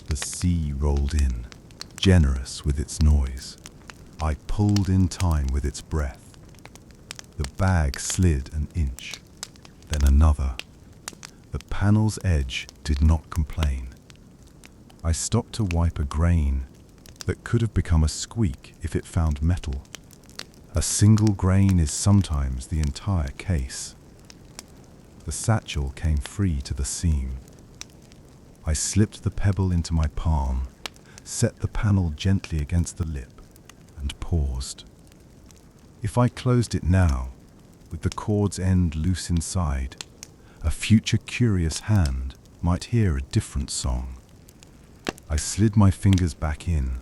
The sea rolled in, generous with its noise. I pulled in time with its breath. The bag slid an inch, then another. The panel's edge did not complain. I stopped to wipe a grain that could have become a squeak if it found metal. A single grain is sometimes the entire case. The satchel came free to the seam. I slipped the pebble into my palm, set the panel gently against the lip, and paused. If I closed it now, with the cord's end loose inside, a future curious hand might hear a different song. I slid my fingers back in,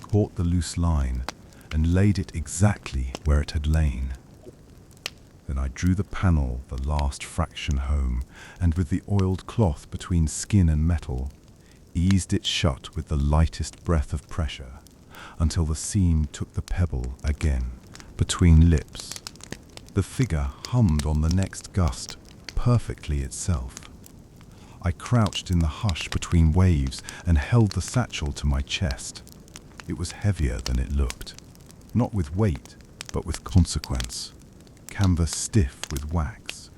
caught the loose line, and laid it exactly where it had lain. Then I drew the panel the last fraction home, and with the oiled cloth between skin and metal, eased it shut with the lightest breath of pressure, until the seam took the pebble again, between lips. The figure hummed on the next gust, perfectly itself. I crouched in the hush between waves and held the satchel to my chest. It was heavier than it looked, not with weight, but with consequence. Canvas stiff with wax,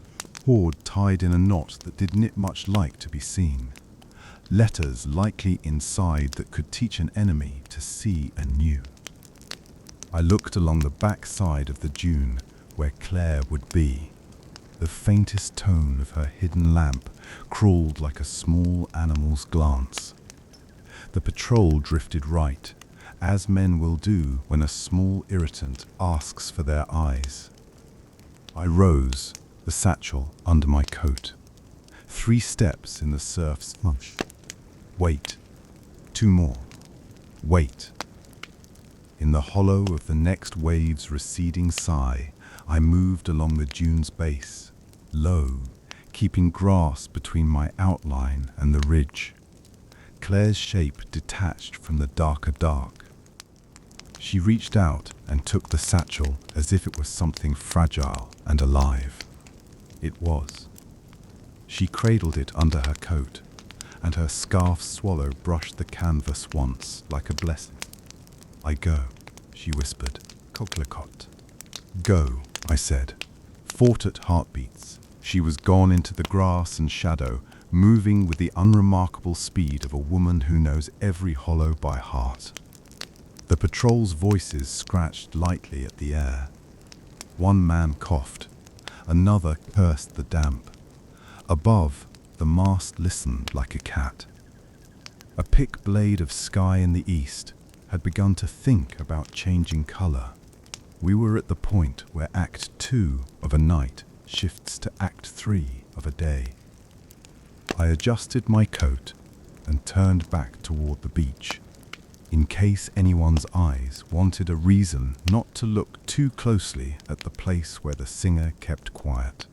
cord tied in a knot that did not much like to be seen. Letters likely inside that could teach an enemy to see anew. I looked along the back side of the dune where Claire would be. The faintest tone of her hidden lamp crawled like a small animal's glance. The patrol drifted right, as men will do when a small irritant asks for their eyes. I rose, the satchel under my coat. 3 steps in the surf's slush. Wait. 2 more. Wait. In the hollow of the next wave's receding sigh, I moved along the dune's base, low, keeping grass between my outline and the ridge. Claire's shape detached from the darker dark. She reached out and took the satchel as if it was something fragile and alive. It was. She cradled it under her coat, and her scarf swallow brushed the canvas once like a blessing. "I go," she whispered, coquelicot. "Go," I said. Fought at heartbeats. She was gone into the grass and shadow, moving with the unremarkable speed of a woman who knows every hollow by heart. The patrol's voices scratched lightly at the air. One man coughed. Another cursed the damp. Above, the mast listened like a cat. A pick blade of sky in the east had begun to think about changing color. We were at the point where Act 2 of a night shifts to Act 3 of a day. I adjusted my coat and turned back toward the beach, in case anyone's eyes wanted a reason not to look too closely at the place where the singer kept quiet,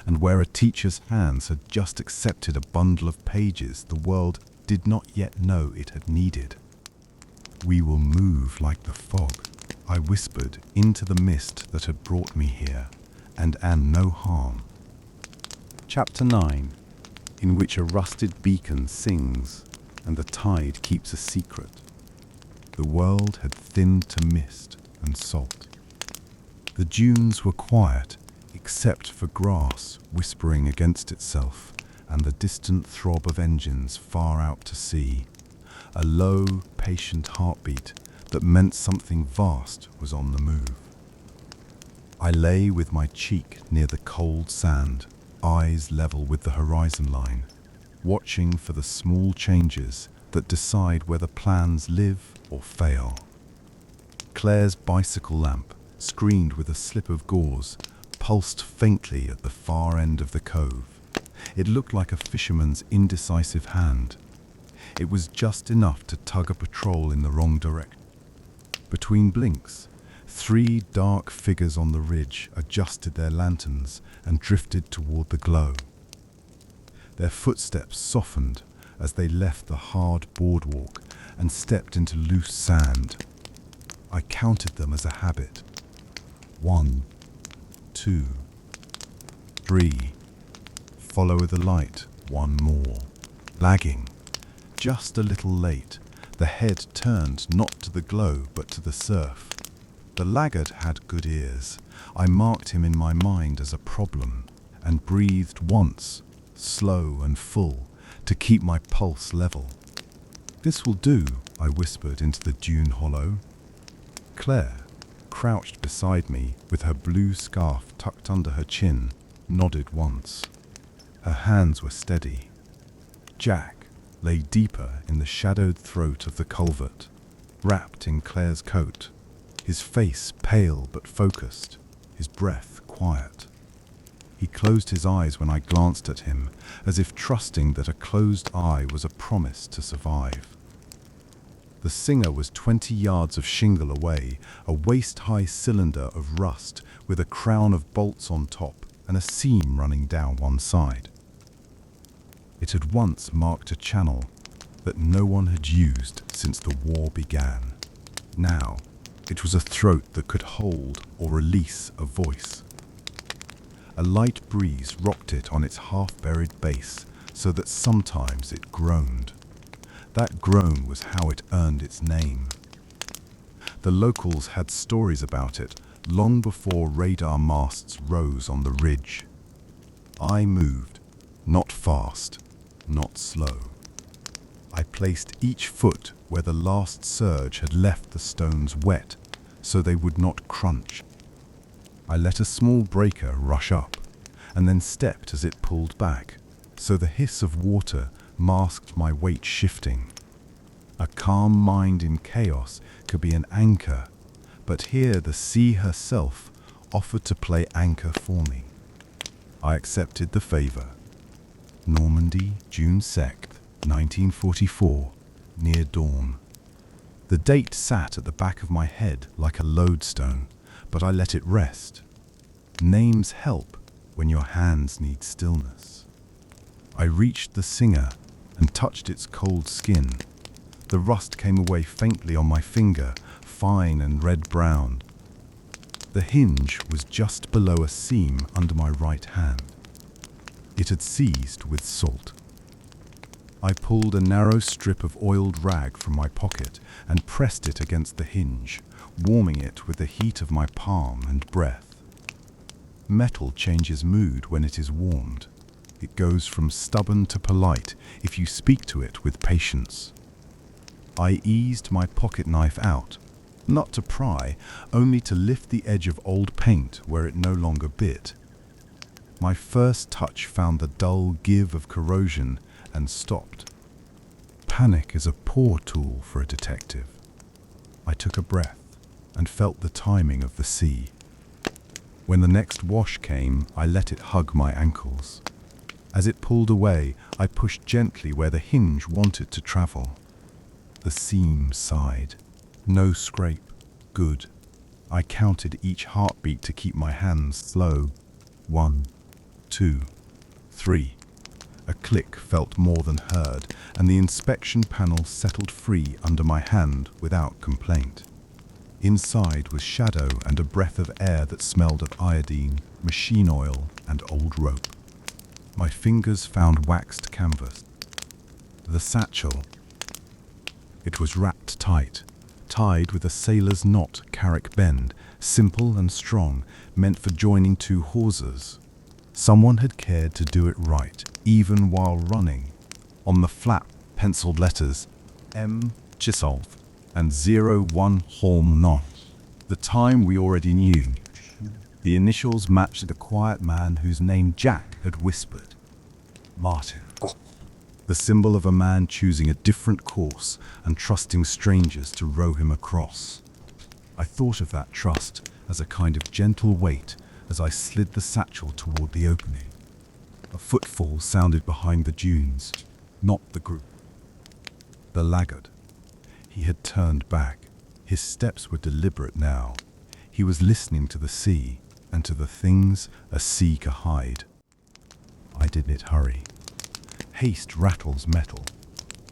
and where a teacher's hands had just accepted a bundle of pages the world did not yet know it had needed. "We will move like the fog," I whispered into the mist that had brought me here, and no harm. Chapter 9, in which a rusted beacon sings and the tide keeps a secret. The world had thinned to mist and salt. The dunes were quiet, except for grass whispering against itself and the distant throb of engines far out to sea. A low, patient heartbeat that meant something vast was on the move. I lay with my cheek near the cold sand, eyes level with the horizon line, watching for the small changes that decide whether plans live or fail. Claire's bicycle lamp, screened with a slip of gauze, pulsed faintly at the far end of the cove. It looked like a fisherman's indecisive hand. It was just enough to tug a patrol in the wrong direction. Between blinks, 3 dark figures on the ridge adjusted their lanterns and drifted toward the glow. Their footsteps softened as they left the hard boardwalk and stepped into loose sand. I counted them as a habit. 1, 2, 3. Follow the light, 1 more. Lagging, just a little late, the head turned not to the glow but to the surf. The laggard had good ears. I marked him in my mind as a problem and breathed once, slow and full, to keep my pulse level. "This will do," I whispered into the dune hollow. Claire, crouched beside me with her blue scarf tucked under her chin, nodded once. Her hands were steady. Jack lay deeper in the shadowed throat of the culvert, wrapped in Claire's coat, his face pale but focused, his breath quiet. He closed his eyes when I glanced at him, as if trusting that a closed eye was a promise to survive. The singer was 20 yards of shingle away, a waist-high cylinder of rust with a crown of bolts on top and a seam running down one side. It had once marked a channel that no one had used since the war began. Now, it was a throat that could hold or release a voice. A light breeze rocked it on its half-buried base so that sometimes it groaned. That groan was how it earned its name. The locals had stories about it long before radar masts rose on the ridge. I moved, not fast, not slow. I placed each foot where the last surge had left the stones wet, so they would not crunch. I let a small breaker rush up, and then stepped as it pulled back, so the hiss of water masked my weight shifting. A calm mind in chaos could be an anchor, but here the sea herself offered to play anchor for me. I accepted the favor. Normandy, June 2nd, 1944, near dawn. The date sat at the back of my head like a lodestone, but I let it rest. Names help when your hands need stillness. I reached the singer and touched its cold skin. The rust came away faintly on my finger, fine and red-brown. The hinge was just below a seam under my right hand. It had seized with salt. I pulled a narrow strip of oiled rag from my pocket and pressed it against the hinge, warming it with the heat of my palm and breath. Metal changes mood when it is warmed. It goes from stubborn to polite if you speak to it with patience. I eased my pocket knife out, not to pry, only to lift the edge of old paint where it no longer bit. My first touch found the dull give of corrosion and stopped. Panic is a poor tool for a detective. I took a breath and felt the timing of the sea. When the next wash came, I let it hug my ankles. As it pulled away, I pushed gently where the hinge wanted to travel. The seam sighed. No scrape. Good. I counted each heartbeat to keep my hands slow. 1, 2, 3. A click felt more than heard, and the inspection panel settled free under my hand without complaint. Inside was shadow and a breath of air that smelled of iodine, machine oil, and old rope. My fingers found waxed canvas. The satchel. It was wrapped tight, tied with a sailor's knot carrick bend, simple and strong, meant for joining 2 hawsers. Someone had cared to do it right. even while running. On the flap, penciled letters M. Chisolv and 01 Holm Not. The time we already knew. The initials matched the quiet man whose name Jack had whispered. Martin. The symbol of a man choosing a different course and trusting strangers to row him across. I thought of that trust as a kind of gentle weight as I slid the satchel toward the opening. A footfall sounded behind the dunes, not the group. The laggard. He had turned back. His steps were deliberate now. He was listening to the sea and to the things a sea can hide. I didn't hurry. Haste rattles metal.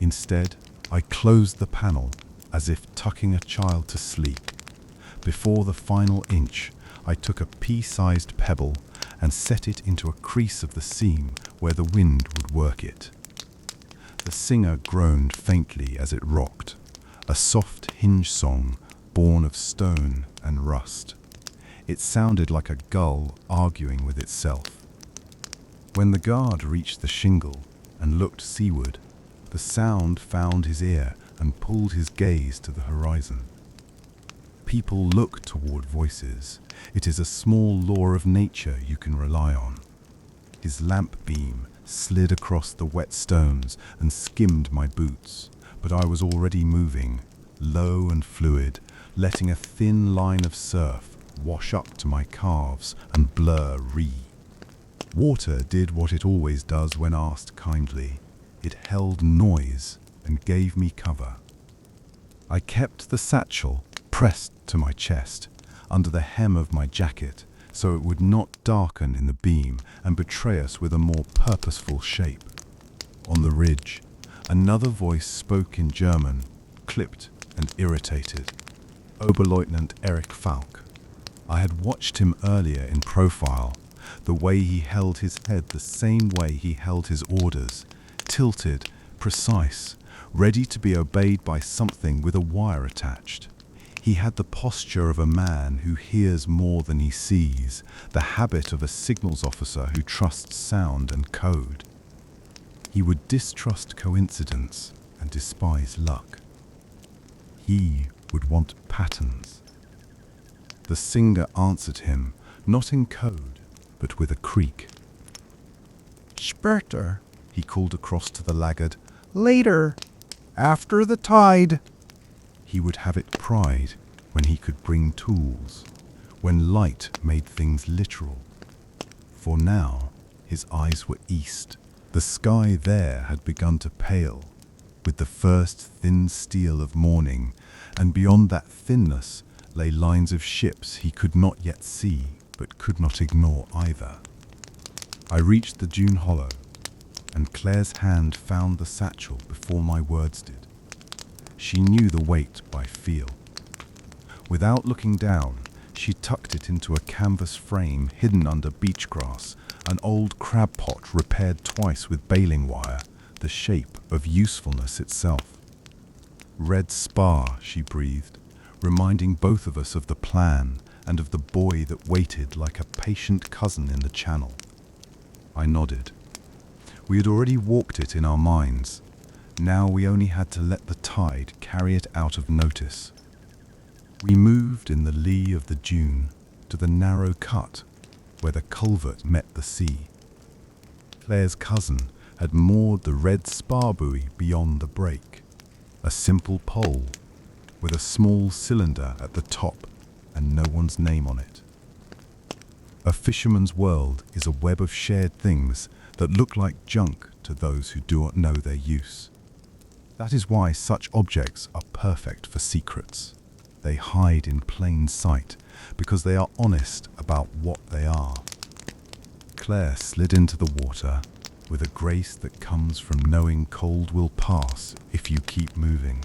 Instead, I closed the panel as if tucking a child to sleep. Before the final inch, I took a pea-sized pebble and set it into a crease of the seam where the wind would work it. The singer groaned faintly as it rocked, a soft hinge song born of stone and rust. It sounded like a gull arguing with itself. When the guard reached the shingle and looked seaward, the sound found his ear and pulled his gaze to the horizon. People look toward voices. It is a small law of nature you can rely on. His lamp beam slid across the wet stones and skimmed my boots, but I was already moving, low and fluid, letting a thin line of surf wash up to my calves and blur Ree. Water did what it always does when asked kindly. It held noise and gave me cover. I kept the satchel pressed to my chest, under the hem of my jacket, so it would not darken in the beam and betray us with a more purposeful shape. On the ridge, another voice spoke in German, clipped and irritated. Oberleutnant Erich Falk. I had watched him earlier in profile, the way he held his head the same way he held his orders, tilted, precise, ready to be obeyed by something with a wire attached. He had the posture of a man who hears more than he sees, the habit of a signals officer who trusts sound and code. He would distrust coincidence and despise luck. He would want patterns. The singer answered him, not in code, but with a creak. Später, He called across to the laggard. later, after the tide. He would have it pride when he could bring tools, when light made things literal. For now, his eyes were east. The sky there had begun to pale, with the first thin steel of morning, and beyond that thinness lay lines of ships he could not yet see, but could not ignore either. I reached the dune hollow, and Claire's hand found the satchel before my words did. She knew the weight by feel. Without looking down, she tucked it into a canvas frame hidden under beach grass, an old crab pot repaired twice with baling wire, the shape of usefulness itself. Red spar, she breathed, reminding both of us of the plan and of the boy that waited like a patient cousin in the channel. I nodded. We had already walked it in our minds. Now we only had to let the tide carry it out of notice. We moved in the lee of the dune to the narrow cut where the culvert met the sea. Claire's cousin had moored the red spar buoy beyond the break, a simple pole with a small cylinder at the top and no one's name on it. A fisherman's world is a web of shared things that look like junk to those who do not know their use. That is why such objects are perfect for secrets. They hide in plain sight because they are honest about what they are. Claire slid into the water with a grace that comes from knowing cold will pass if you keep moving.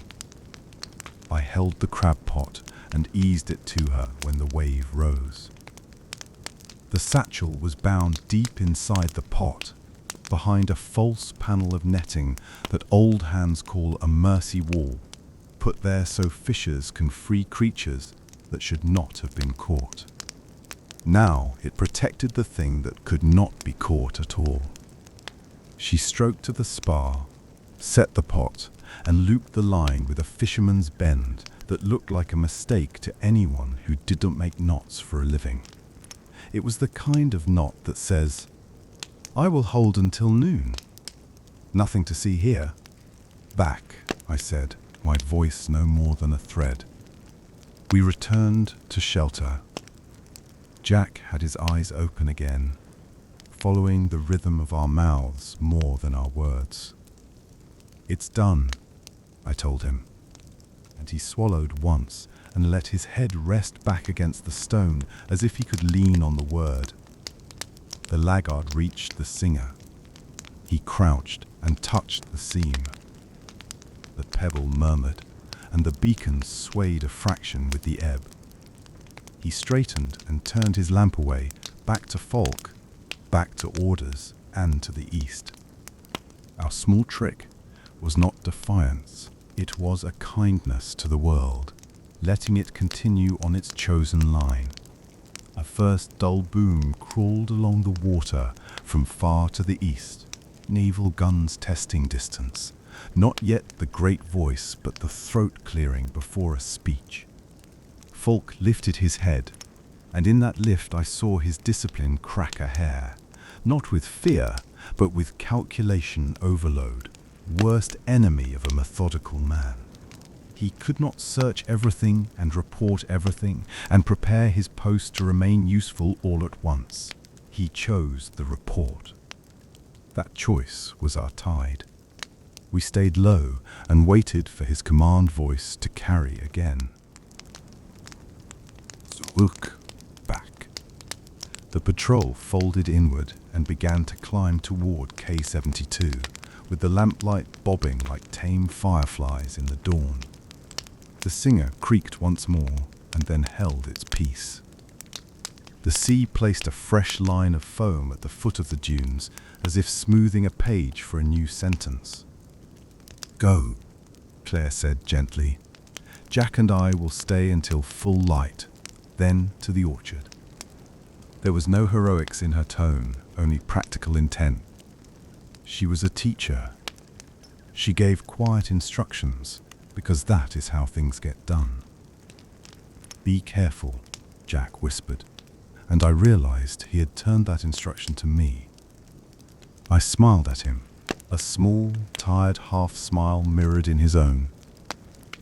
I held the crab pot and eased it to her when the wave rose. The satchel was bound deep inside the pot, behind a false panel of netting that old hands call a mercy wall, put there so fishers can free creatures that should not have been caught. Now it protected the thing that could not be caught at all. She stroked to the spar, set the pot, and looped the line with a fisherman's bend that looked like a mistake to anyone who didn't make knots for a living. It was the kind of knot that says, "I will hold until noon. Nothing to see here." "Back," I said, my voice no more than a thread. We returned to shelter. Jack had his eyes open again, following the rhythm of our mouths more than our words. "It's done," I told him, and he swallowed once and let his head rest back against the stone as if he could lean on the word. The laggard reached the singer. He crouched and touched the seam. The pebble murmured, and the beacon swayed a fraction with the ebb. He straightened and turned his lamp away, back to Falk, back to orders, and to the east. Our small trick was not defiance. It was a kindness to the world, letting it continue on its chosen line. A first dull boom crawled along the water from far to the east, naval guns testing distance. Not yet the great voice, but the throat clearing before a speech. Falk lifted his head, and in that lift I saw his discipline crack a hair, not with fear, but with calculation overload, worst enemy of a methodical man. He could not search everything and report everything and prepare his post to remain useful all at once. He chose the report. That choice was our tide. We stayed low and waited for his command voice to carry again. Zurück, back. The patrol folded inward and began to climb toward K-72, with the lamplight bobbing like tame fireflies in the dawn. The singer creaked once more and then held its peace. The sea placed a fresh line of foam at the foot of the dunes, as if smoothing a page for a new sentence. "Go," Claire said gently. "Jack and I will stay until full light, then to the orchard." There was no heroics in her tone, only practical intent. She was a teacher. She gave quiet instructions, because that is how things get done. "Be careful," Jack whispered, and I realized he had turned that instruction to me. I smiled at him. A small, tired half-smile mirrored in his own.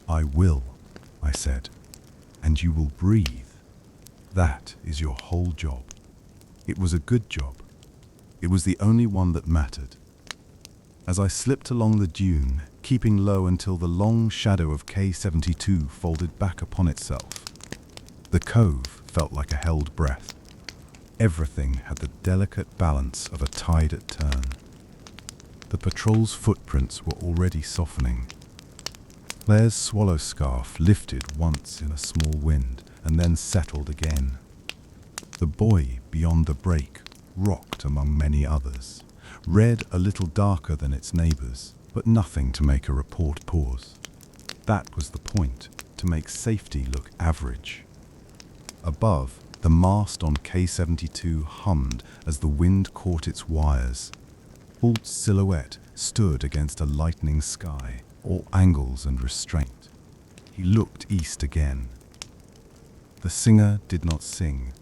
"I will," I said, "and you will breathe. That is your whole job." It was a good job. It was the only one that mattered. As I slipped along the dune, keeping low until the long shadow of K-72 folded back upon itself, the cove felt like a held breath. Everything had the delicate balance of a tide at turn. The patrol's footprints were already softening. Claire's swallow scarf lifted once in a small wind and then settled again. The buoy beyond the break rocked among many others, red a little darker than its neighbors, but nothing to make a report pause. That was the point, to make safety look average. Above, the mast on K-72 hummed as the wind caught its wires. Falk's silhouette stood against a lightening sky, all angles and restraint. He looked east again. The singer did not sing.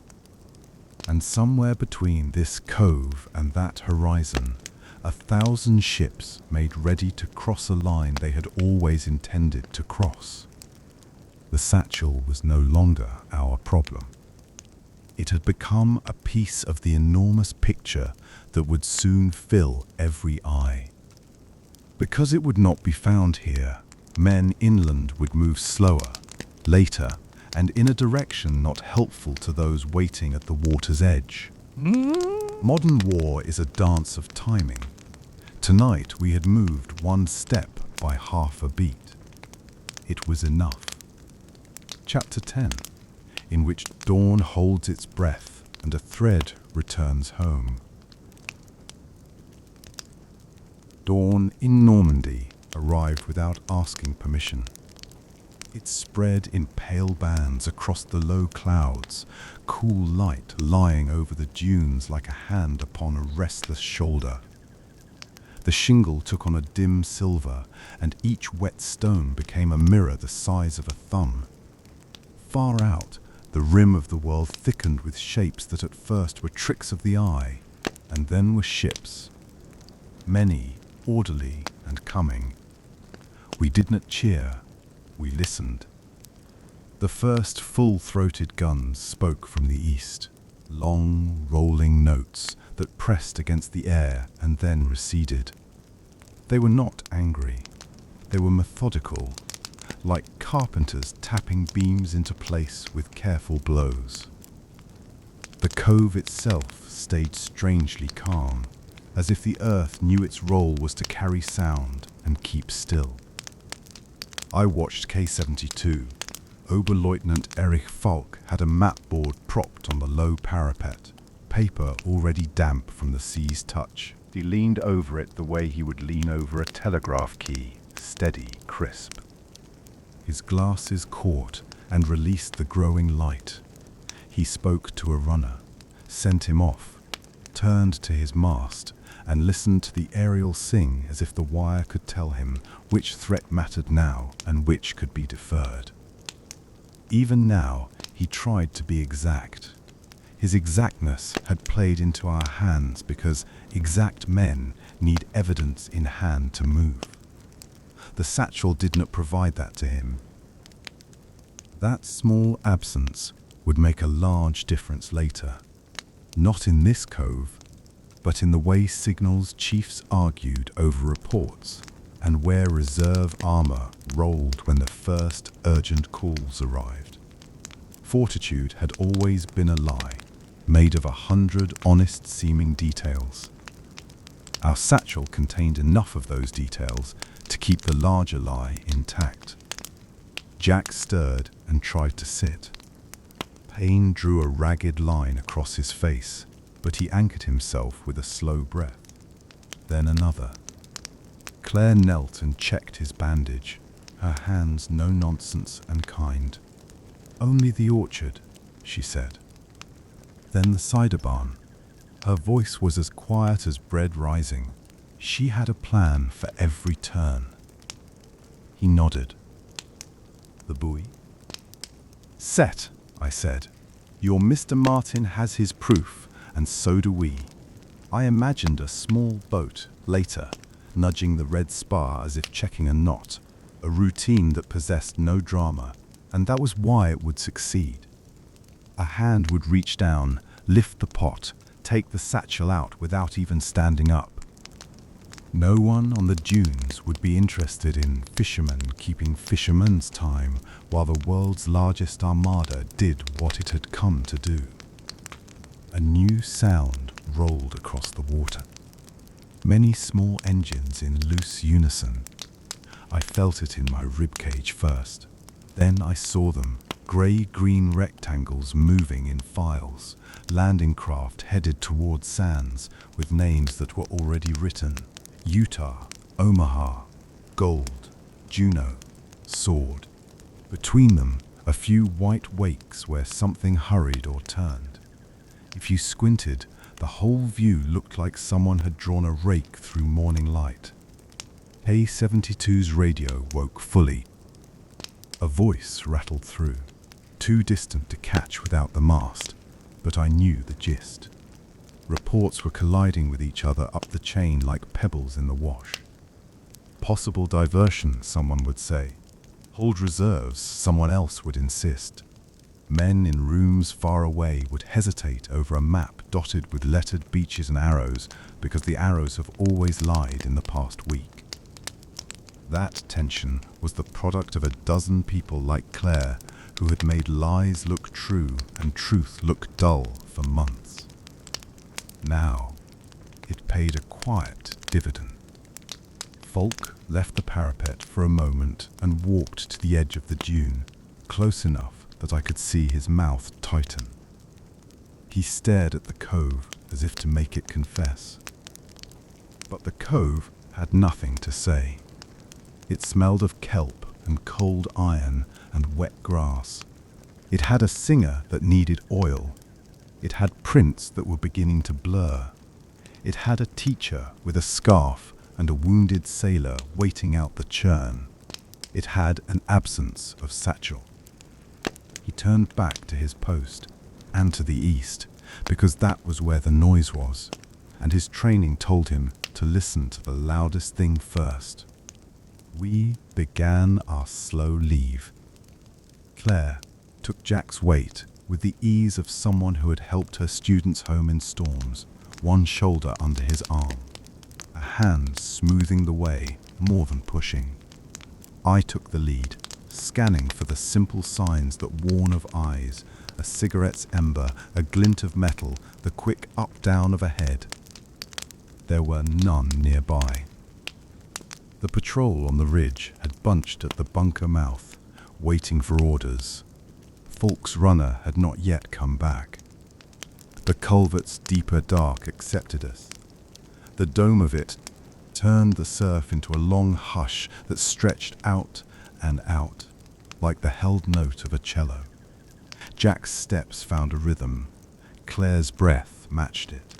And somewhere between this cove and that horizon, 1,000 ships made ready to cross a line they had always intended to cross. The satchel was no longer our problem. It had become a piece of the enormous picture that would soon fill every eye. Because it would not be found here, men inland would move slower, later, and in a direction not helpful to those waiting at the water's edge. Modern war is a dance of timing. Tonight we had moved one step by half a beat. It was enough. Chapter 10, in which dawn holds its breath and a thread returns home. Dawn in Normandy arrived without asking permission. It spread in pale bands across the low clouds, cool light lying over the dunes like a hand upon a restless shoulder. The shingle took on a dim silver, and each wet stone became a mirror the size of a thumb. Far out, the rim of the world thickened with shapes that at first were tricks of the eye, and then were ships. Many, orderly and coming. We did not cheer, we listened. The first full-throated guns spoke from the east, long, rolling notes that pressed against the air and then receded. They were not angry. They were methodical, like carpenters tapping beams into place with careful blows. The cove itself stayed strangely calm, as if the earth knew its role was to carry sound and keep still. I watched K-72. Oberleutnant Erich Falk had a map board propped on the low parapet, paper already damp from the sea's touch. He leaned over it the way he would lean over a telegraph key, steady, crisp. His glasses caught and released the growing light. He spoke to a runner, sent him off, turned to his mast, and listened to the aerial sing as if the wire could tell him which threat mattered now and which could be deferred. Even now, he tried to be exact. His exactness had played into our hands because exact men need evidence in hand to move. The satchel did not provide that to him. That small absence would make a large difference later. Not in this cove, but in the way signals chiefs argued over reports and where reserve armor rolled when the first urgent calls arrived. Fortitude had always been a lie, made of 100 honest-seeming details. Our satchel contained enough of those details to keep the larger lie intact. Jack stirred and tried to sit. Pain drew a ragged line across his face, but he anchored himself with a slow breath. Then another. Claire knelt and checked his bandage, her hands no nonsense and kind. "Only the orchard," she said. Then the cider barn. Her voice was as quiet as bread rising. She had a plan for every turn. He nodded. "The buoy?" "Set," I said. "Your Mr. Martin has his proof, and so do we." I imagined a small boat, later, nudging the red spar as if checking a knot, a routine that possessed no drama, and that was why it would succeed. A hand would reach down, lift the pot, take the satchel out without even standing up. No one on the dunes would be interested in fishermen keeping fishermen's time while the world's largest armada did what it had come to do. A new sound rolled across the water. Many small engines in loose unison. I felt it in my ribcage first. Then I saw them, grey-green rectangles moving in files, landing craft headed towards sands with names that were already written. Utah, Omaha, Gold, Juno, Sword. Between them, a few white wakes where something hurried or turned. If you squinted, the whole view looked like someone had drawn a rake through morning light. K-72's radio woke fully. A voice rattled through, too distant to catch without the mast, but I knew the gist. Reports were colliding with each other up the chain like pebbles in the wash. Possible diversion, someone would say. Hold reserves, someone else would insist. Men in rooms far away would hesitate over a map dotted with lettered beaches and arrows because the arrows have always lied in the past week. That tension was the product of a dozen people like Claire who had made lies look true and truth look dull for months. Now, it paid a quiet dividend. Falk left the parapet for a moment and walked to the edge of the dune, close enough that I could see his mouth tighten. He stared at the cove as if to make it confess. But the cove had nothing to say. It smelled of kelp and cold iron and wet grass. It had a singer that needed oil. It had prints that were beginning to blur. It had a teacher with a scarf and a wounded sailor waiting out the churn. It had an absence of satchel. He turned back to his post and to the east, because that was where the noise was, and his training told him to listen to the loudest thing first. We began our slow leave. Claire took Jack's weight with the ease of someone who had helped her students home in storms, one shoulder under his arm, a hand smoothing the way more than pushing. I took the lead, scanning for the simple signs that warn of eyes, a cigarette's ember, a glint of metal, the quick up-down of a head. There were none nearby. The patrol on the ridge had bunched at the bunker mouth, waiting for orders. Falk's runner had not yet come back. The culvert's deeper dark accepted us. The dome of it turned the surf into a long hush that stretched out and out, like the held note of a cello. Jack's steps found a rhythm. Claire's breath matched it.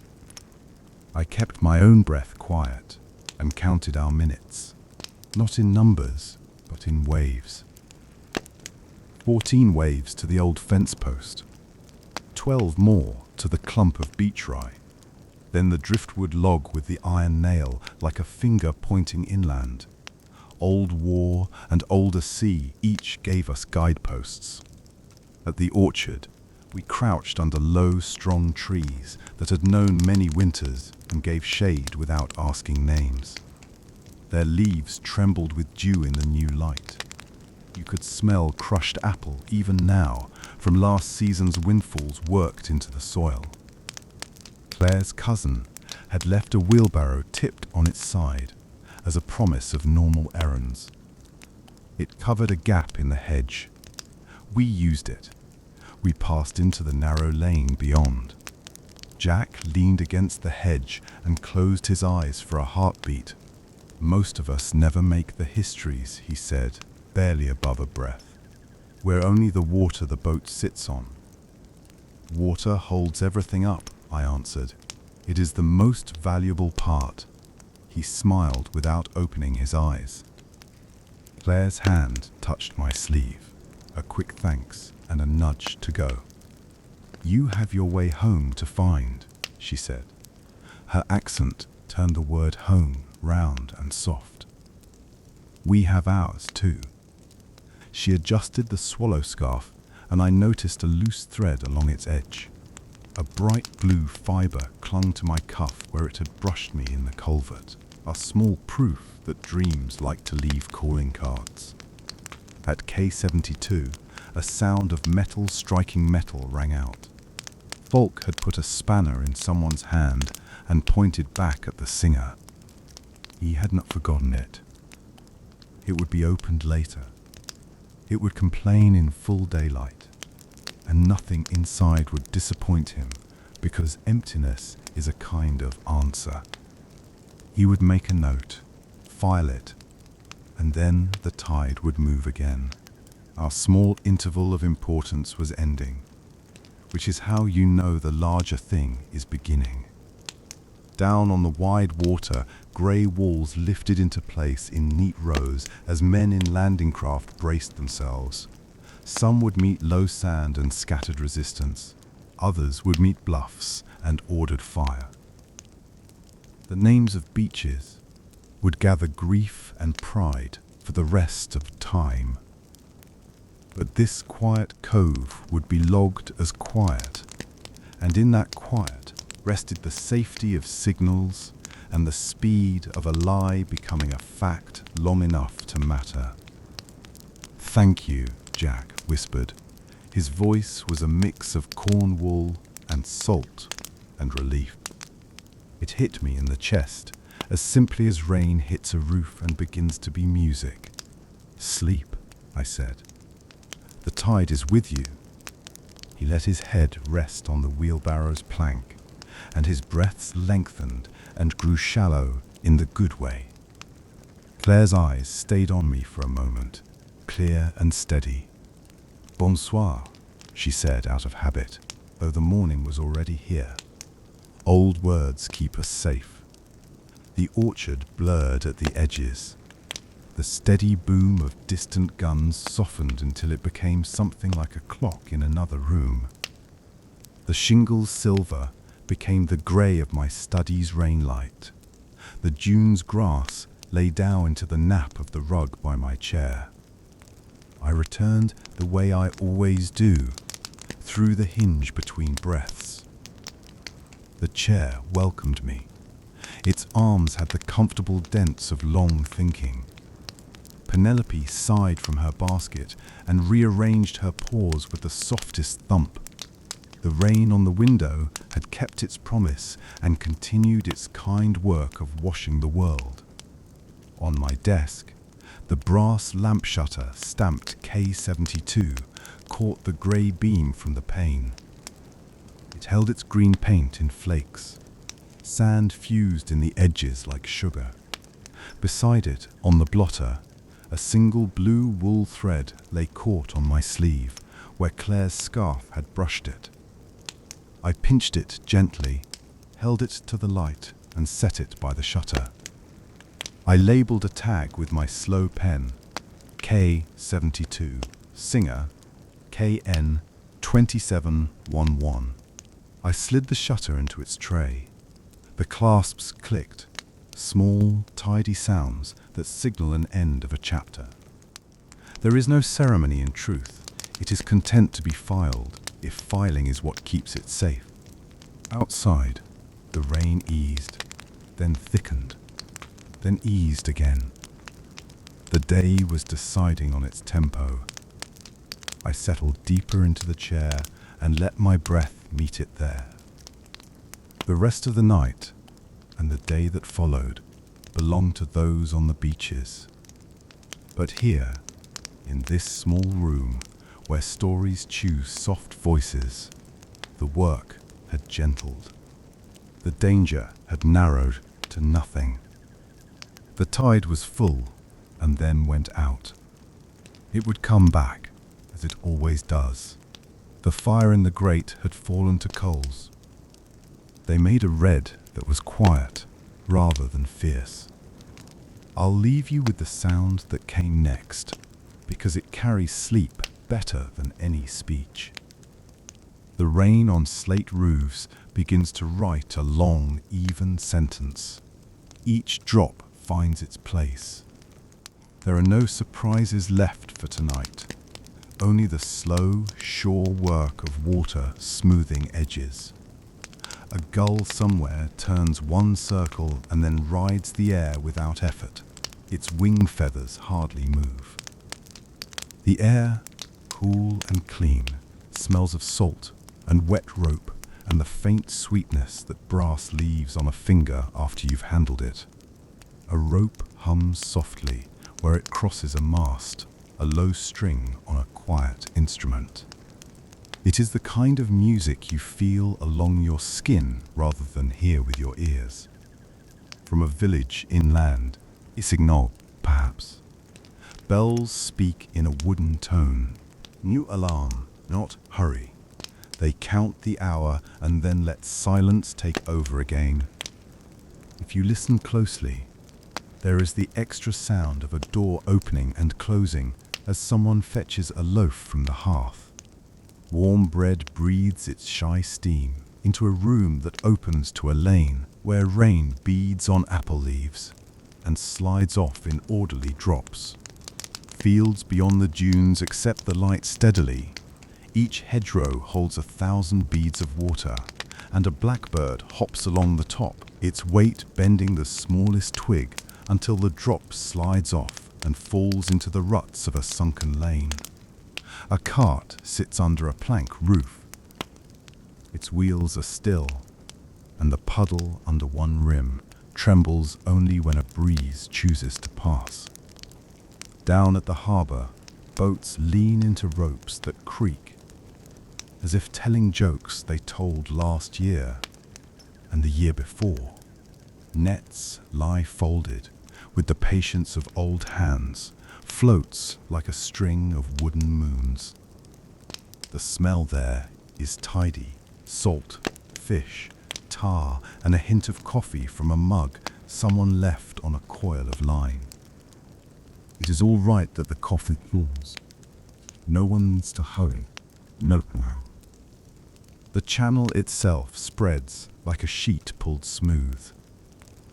I kept my own breath quiet and counted our minutes, not in numbers, but in waves. 14 waves to the old fence post, 12 more to the clump of beach rye, then the driftwood log with the iron nail like a finger pointing inland. Old war and older sea each gave us guideposts. At the orchard, we crouched under low, strong trees that had known many winters and gave shade without asking names. Their leaves trembled with dew in the new light. You could smell crushed apple even now from last season's windfalls worked into the soil. Claire's cousin had left a wheelbarrow tipped on its side as a promise of normal errands. It covered a gap in the hedge. We used it. We passed into the narrow lane beyond. Jack leaned against the hedge and closed his eyes for a heartbeat. Most of us never make the histories, he said, barely above a breath. We're only the water the boat sits on. Water holds everything up, I answered. It is the most valuable part. He smiled without opening his eyes. Claire's hand touched my sleeve, a quick thanks and a nudge to go. You have your way home to find, she said. Her accent turned the word home round and soft. We have ours too. She adjusted the swallow scarf, and I noticed a loose thread along its edge. A bright blue fibre clung to my cuff where it had brushed me in the culvert, a small proof that dreams like to leave calling cards. At K72, a sound of metal striking metal rang out. Falk had put a spanner in someone's hand and pointed back at the singer. He had not forgotten it. It would be opened later. It would complain in full daylight, and nothing inside would disappoint him because emptiness is a kind of answer. He would make a note, file it, and then the tide would move again. Our small interval of importance was ending, which is how you know the larger thing is beginning. Down on the wide water, grey walls lifted into place in neat rows as men in landing craft braced themselves. Some would meet low sand and scattered resistance. Others would meet bluffs and ordered fire. The names of beaches would gather grief and pride for the rest of time. But this quiet cove would be logged as quiet, and in that quiet rested the safety of signals and the speed of a lie becoming a fact long enough to matter. Thank you, Jack whispered. His voice was a mix of Cornwall and salt and relief. It hit me in the chest, as simply as rain hits a roof and begins to be music. Sleep, I said. The tide is with you. He let his head rest on the wheelbarrow's plank, and his breaths lengthened and grew shallow in the good way. Claire's eyes stayed on me for a moment, clear and steady. Bonsoir, she said out of habit, though the morning was already here. Old words keep us safe. The orchard blurred at the edges. The steady boom of distant guns softened until it became something like a clock in another room. The shingles silver became the grey of my study's rain light. The dune's grass lay down into the nap of the rug by my chair. I returned the way I always do, through the hinge between breaths. The chair welcomed me. Its arms had the comfortable dents of long thinking. Penelope sighed from her basket and rearranged her paws with the softest thump. The rain on the window had kept its promise and continued its kind work of washing the world. On my desk, the brass lamp shutter stamped K72 caught the grey beam from the pane. It held its green paint in flakes. Sand fused in the edges like sugar. Beside it, on the blotter, a single blue wool thread lay caught on my sleeve, where Claire's scarf had brushed it. I pinched it gently, held it to the light, and set it by the shutter. I labelled a tag with my slow pen, K72, Singer, KN 2711. I slid the shutter into its tray. The clasps clicked, small, tidy sounds that signal an end of a chapter. There is no ceremony in truth. It is content to be filed, if filing is what keeps it safe. Outside, the rain eased, then thickened, then eased again. The day was deciding on its tempo. I settled deeper into the chair and let my breath meet it there. The rest of the night, and the day that followed, belonged to those on the beaches. But here, in this small room, where stories choose soft voices, the work had gentled. The danger had narrowed to nothing. The tide was full and then went out. It would come back, as it always does. The fire in the grate had fallen to coals. They made a red that was quiet rather than fierce. I'll leave you with the sound that came next, because it carries sleep better than any speech. The rain on slate roofs begins to write a long, even sentence. Each drop finds its place. There are no surprises left for tonight, only the slow, sure work of water smoothing edges. A gull somewhere turns one circle and then rides the air without effort. Its wing feathers hardly move. The air, cool and clean, smells of salt and wet rope and the faint sweetness that brass leaves on a finger after you've handled it. A rope hums softly where it crosses a mast, a low string on a quiet instrument. It is the kind of music you feel along your skin rather than hear with your ears. From a village inland, Isignog, perhaps. Bells speak in a wooden tone. New alarm, not hurry. They count the hour and then let silence take over again. If you listen closely, there is the extra sound of a door opening and closing as someone fetches a loaf from the hearth. Warm bread breathes its shy steam into a room that opens to a lane where rain beads on apple leaves and slides off in orderly drops. Fields beyond the dunes accept the light steadily. Each hedgerow holds 1,000 beads of water, and a blackbird hops along the top, its weight bending the smallest twig until the drop slides off and falls into the ruts of a sunken lane. A cart sits under a plank roof. Its wheels are still, and the puddle under one rim trembles only when a breeze chooses to pass. Down at the harbour, boats lean into ropes that creak, as if telling jokes they told last year and the year before. Nets lie folded with the patience of old hands, floats like a string of wooden moons. The smell there is tidy, salt, fish, tar, and a hint of coffee from a mug someone left on a coil of line. It is all right that the coffin falls. No one needs to hurry. No one. The channel itself spreads like a sheet pulled smooth.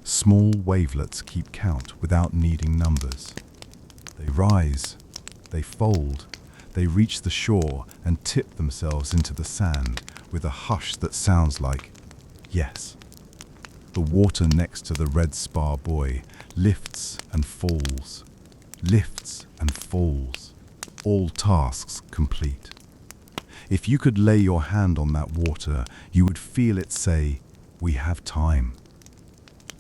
Small wavelets keep count without needing numbers. They rise, they fold, they reach the shore and tip themselves into the sand with a hush that sounds like yes. The water next to the red spar buoy lifts and falls, all tasks complete. If you could lay your hand on that water, you would feel it say, "We have time."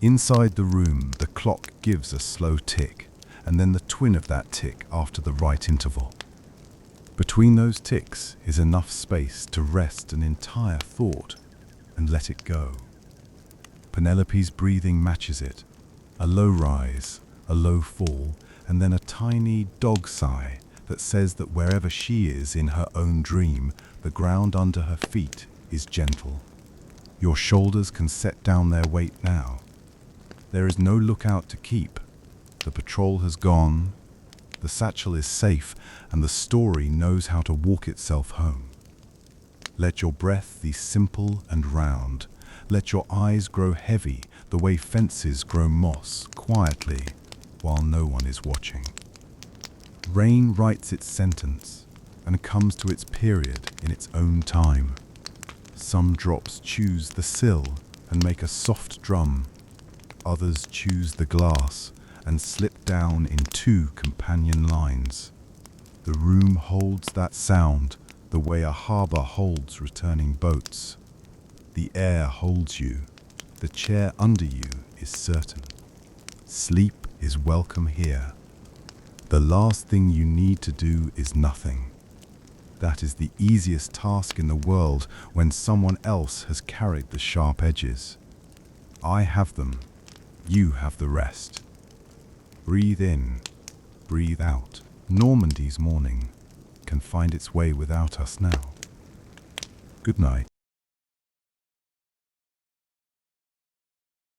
Inside the room, the clock gives a slow tick, and then the twin of that tick after the right interval. Between those ticks is enough space to rest an entire thought and let it go. Penelope's breathing matches it, a low rise, a low fall, and then a tiny dog sigh that says that wherever she is in her own dream, the ground under her feet is gentle. Your shoulders can set down their weight now. There is no lookout to keep. The patrol has gone, the satchel is safe, and the story knows how to walk itself home. Let your breath be simple and round. Let your eyes grow heavy the way fences grow moss quietly while no one is watching. Rain writes its sentence and comes to its period in its own time. Some drops choose the sill and make a soft drum. Others choose the glass and slip down in two companion lines. The room holds that sound the way a harbor holds returning boats. The air holds you. The chair under you is certain. Sleep is welcome here. The last thing you need to do is nothing. That is the easiest task in the world when someone else has carried the sharp edges. I have them. You have the rest. Breathe in, breathe out. Normandy's morning can find its way without us now. Good night.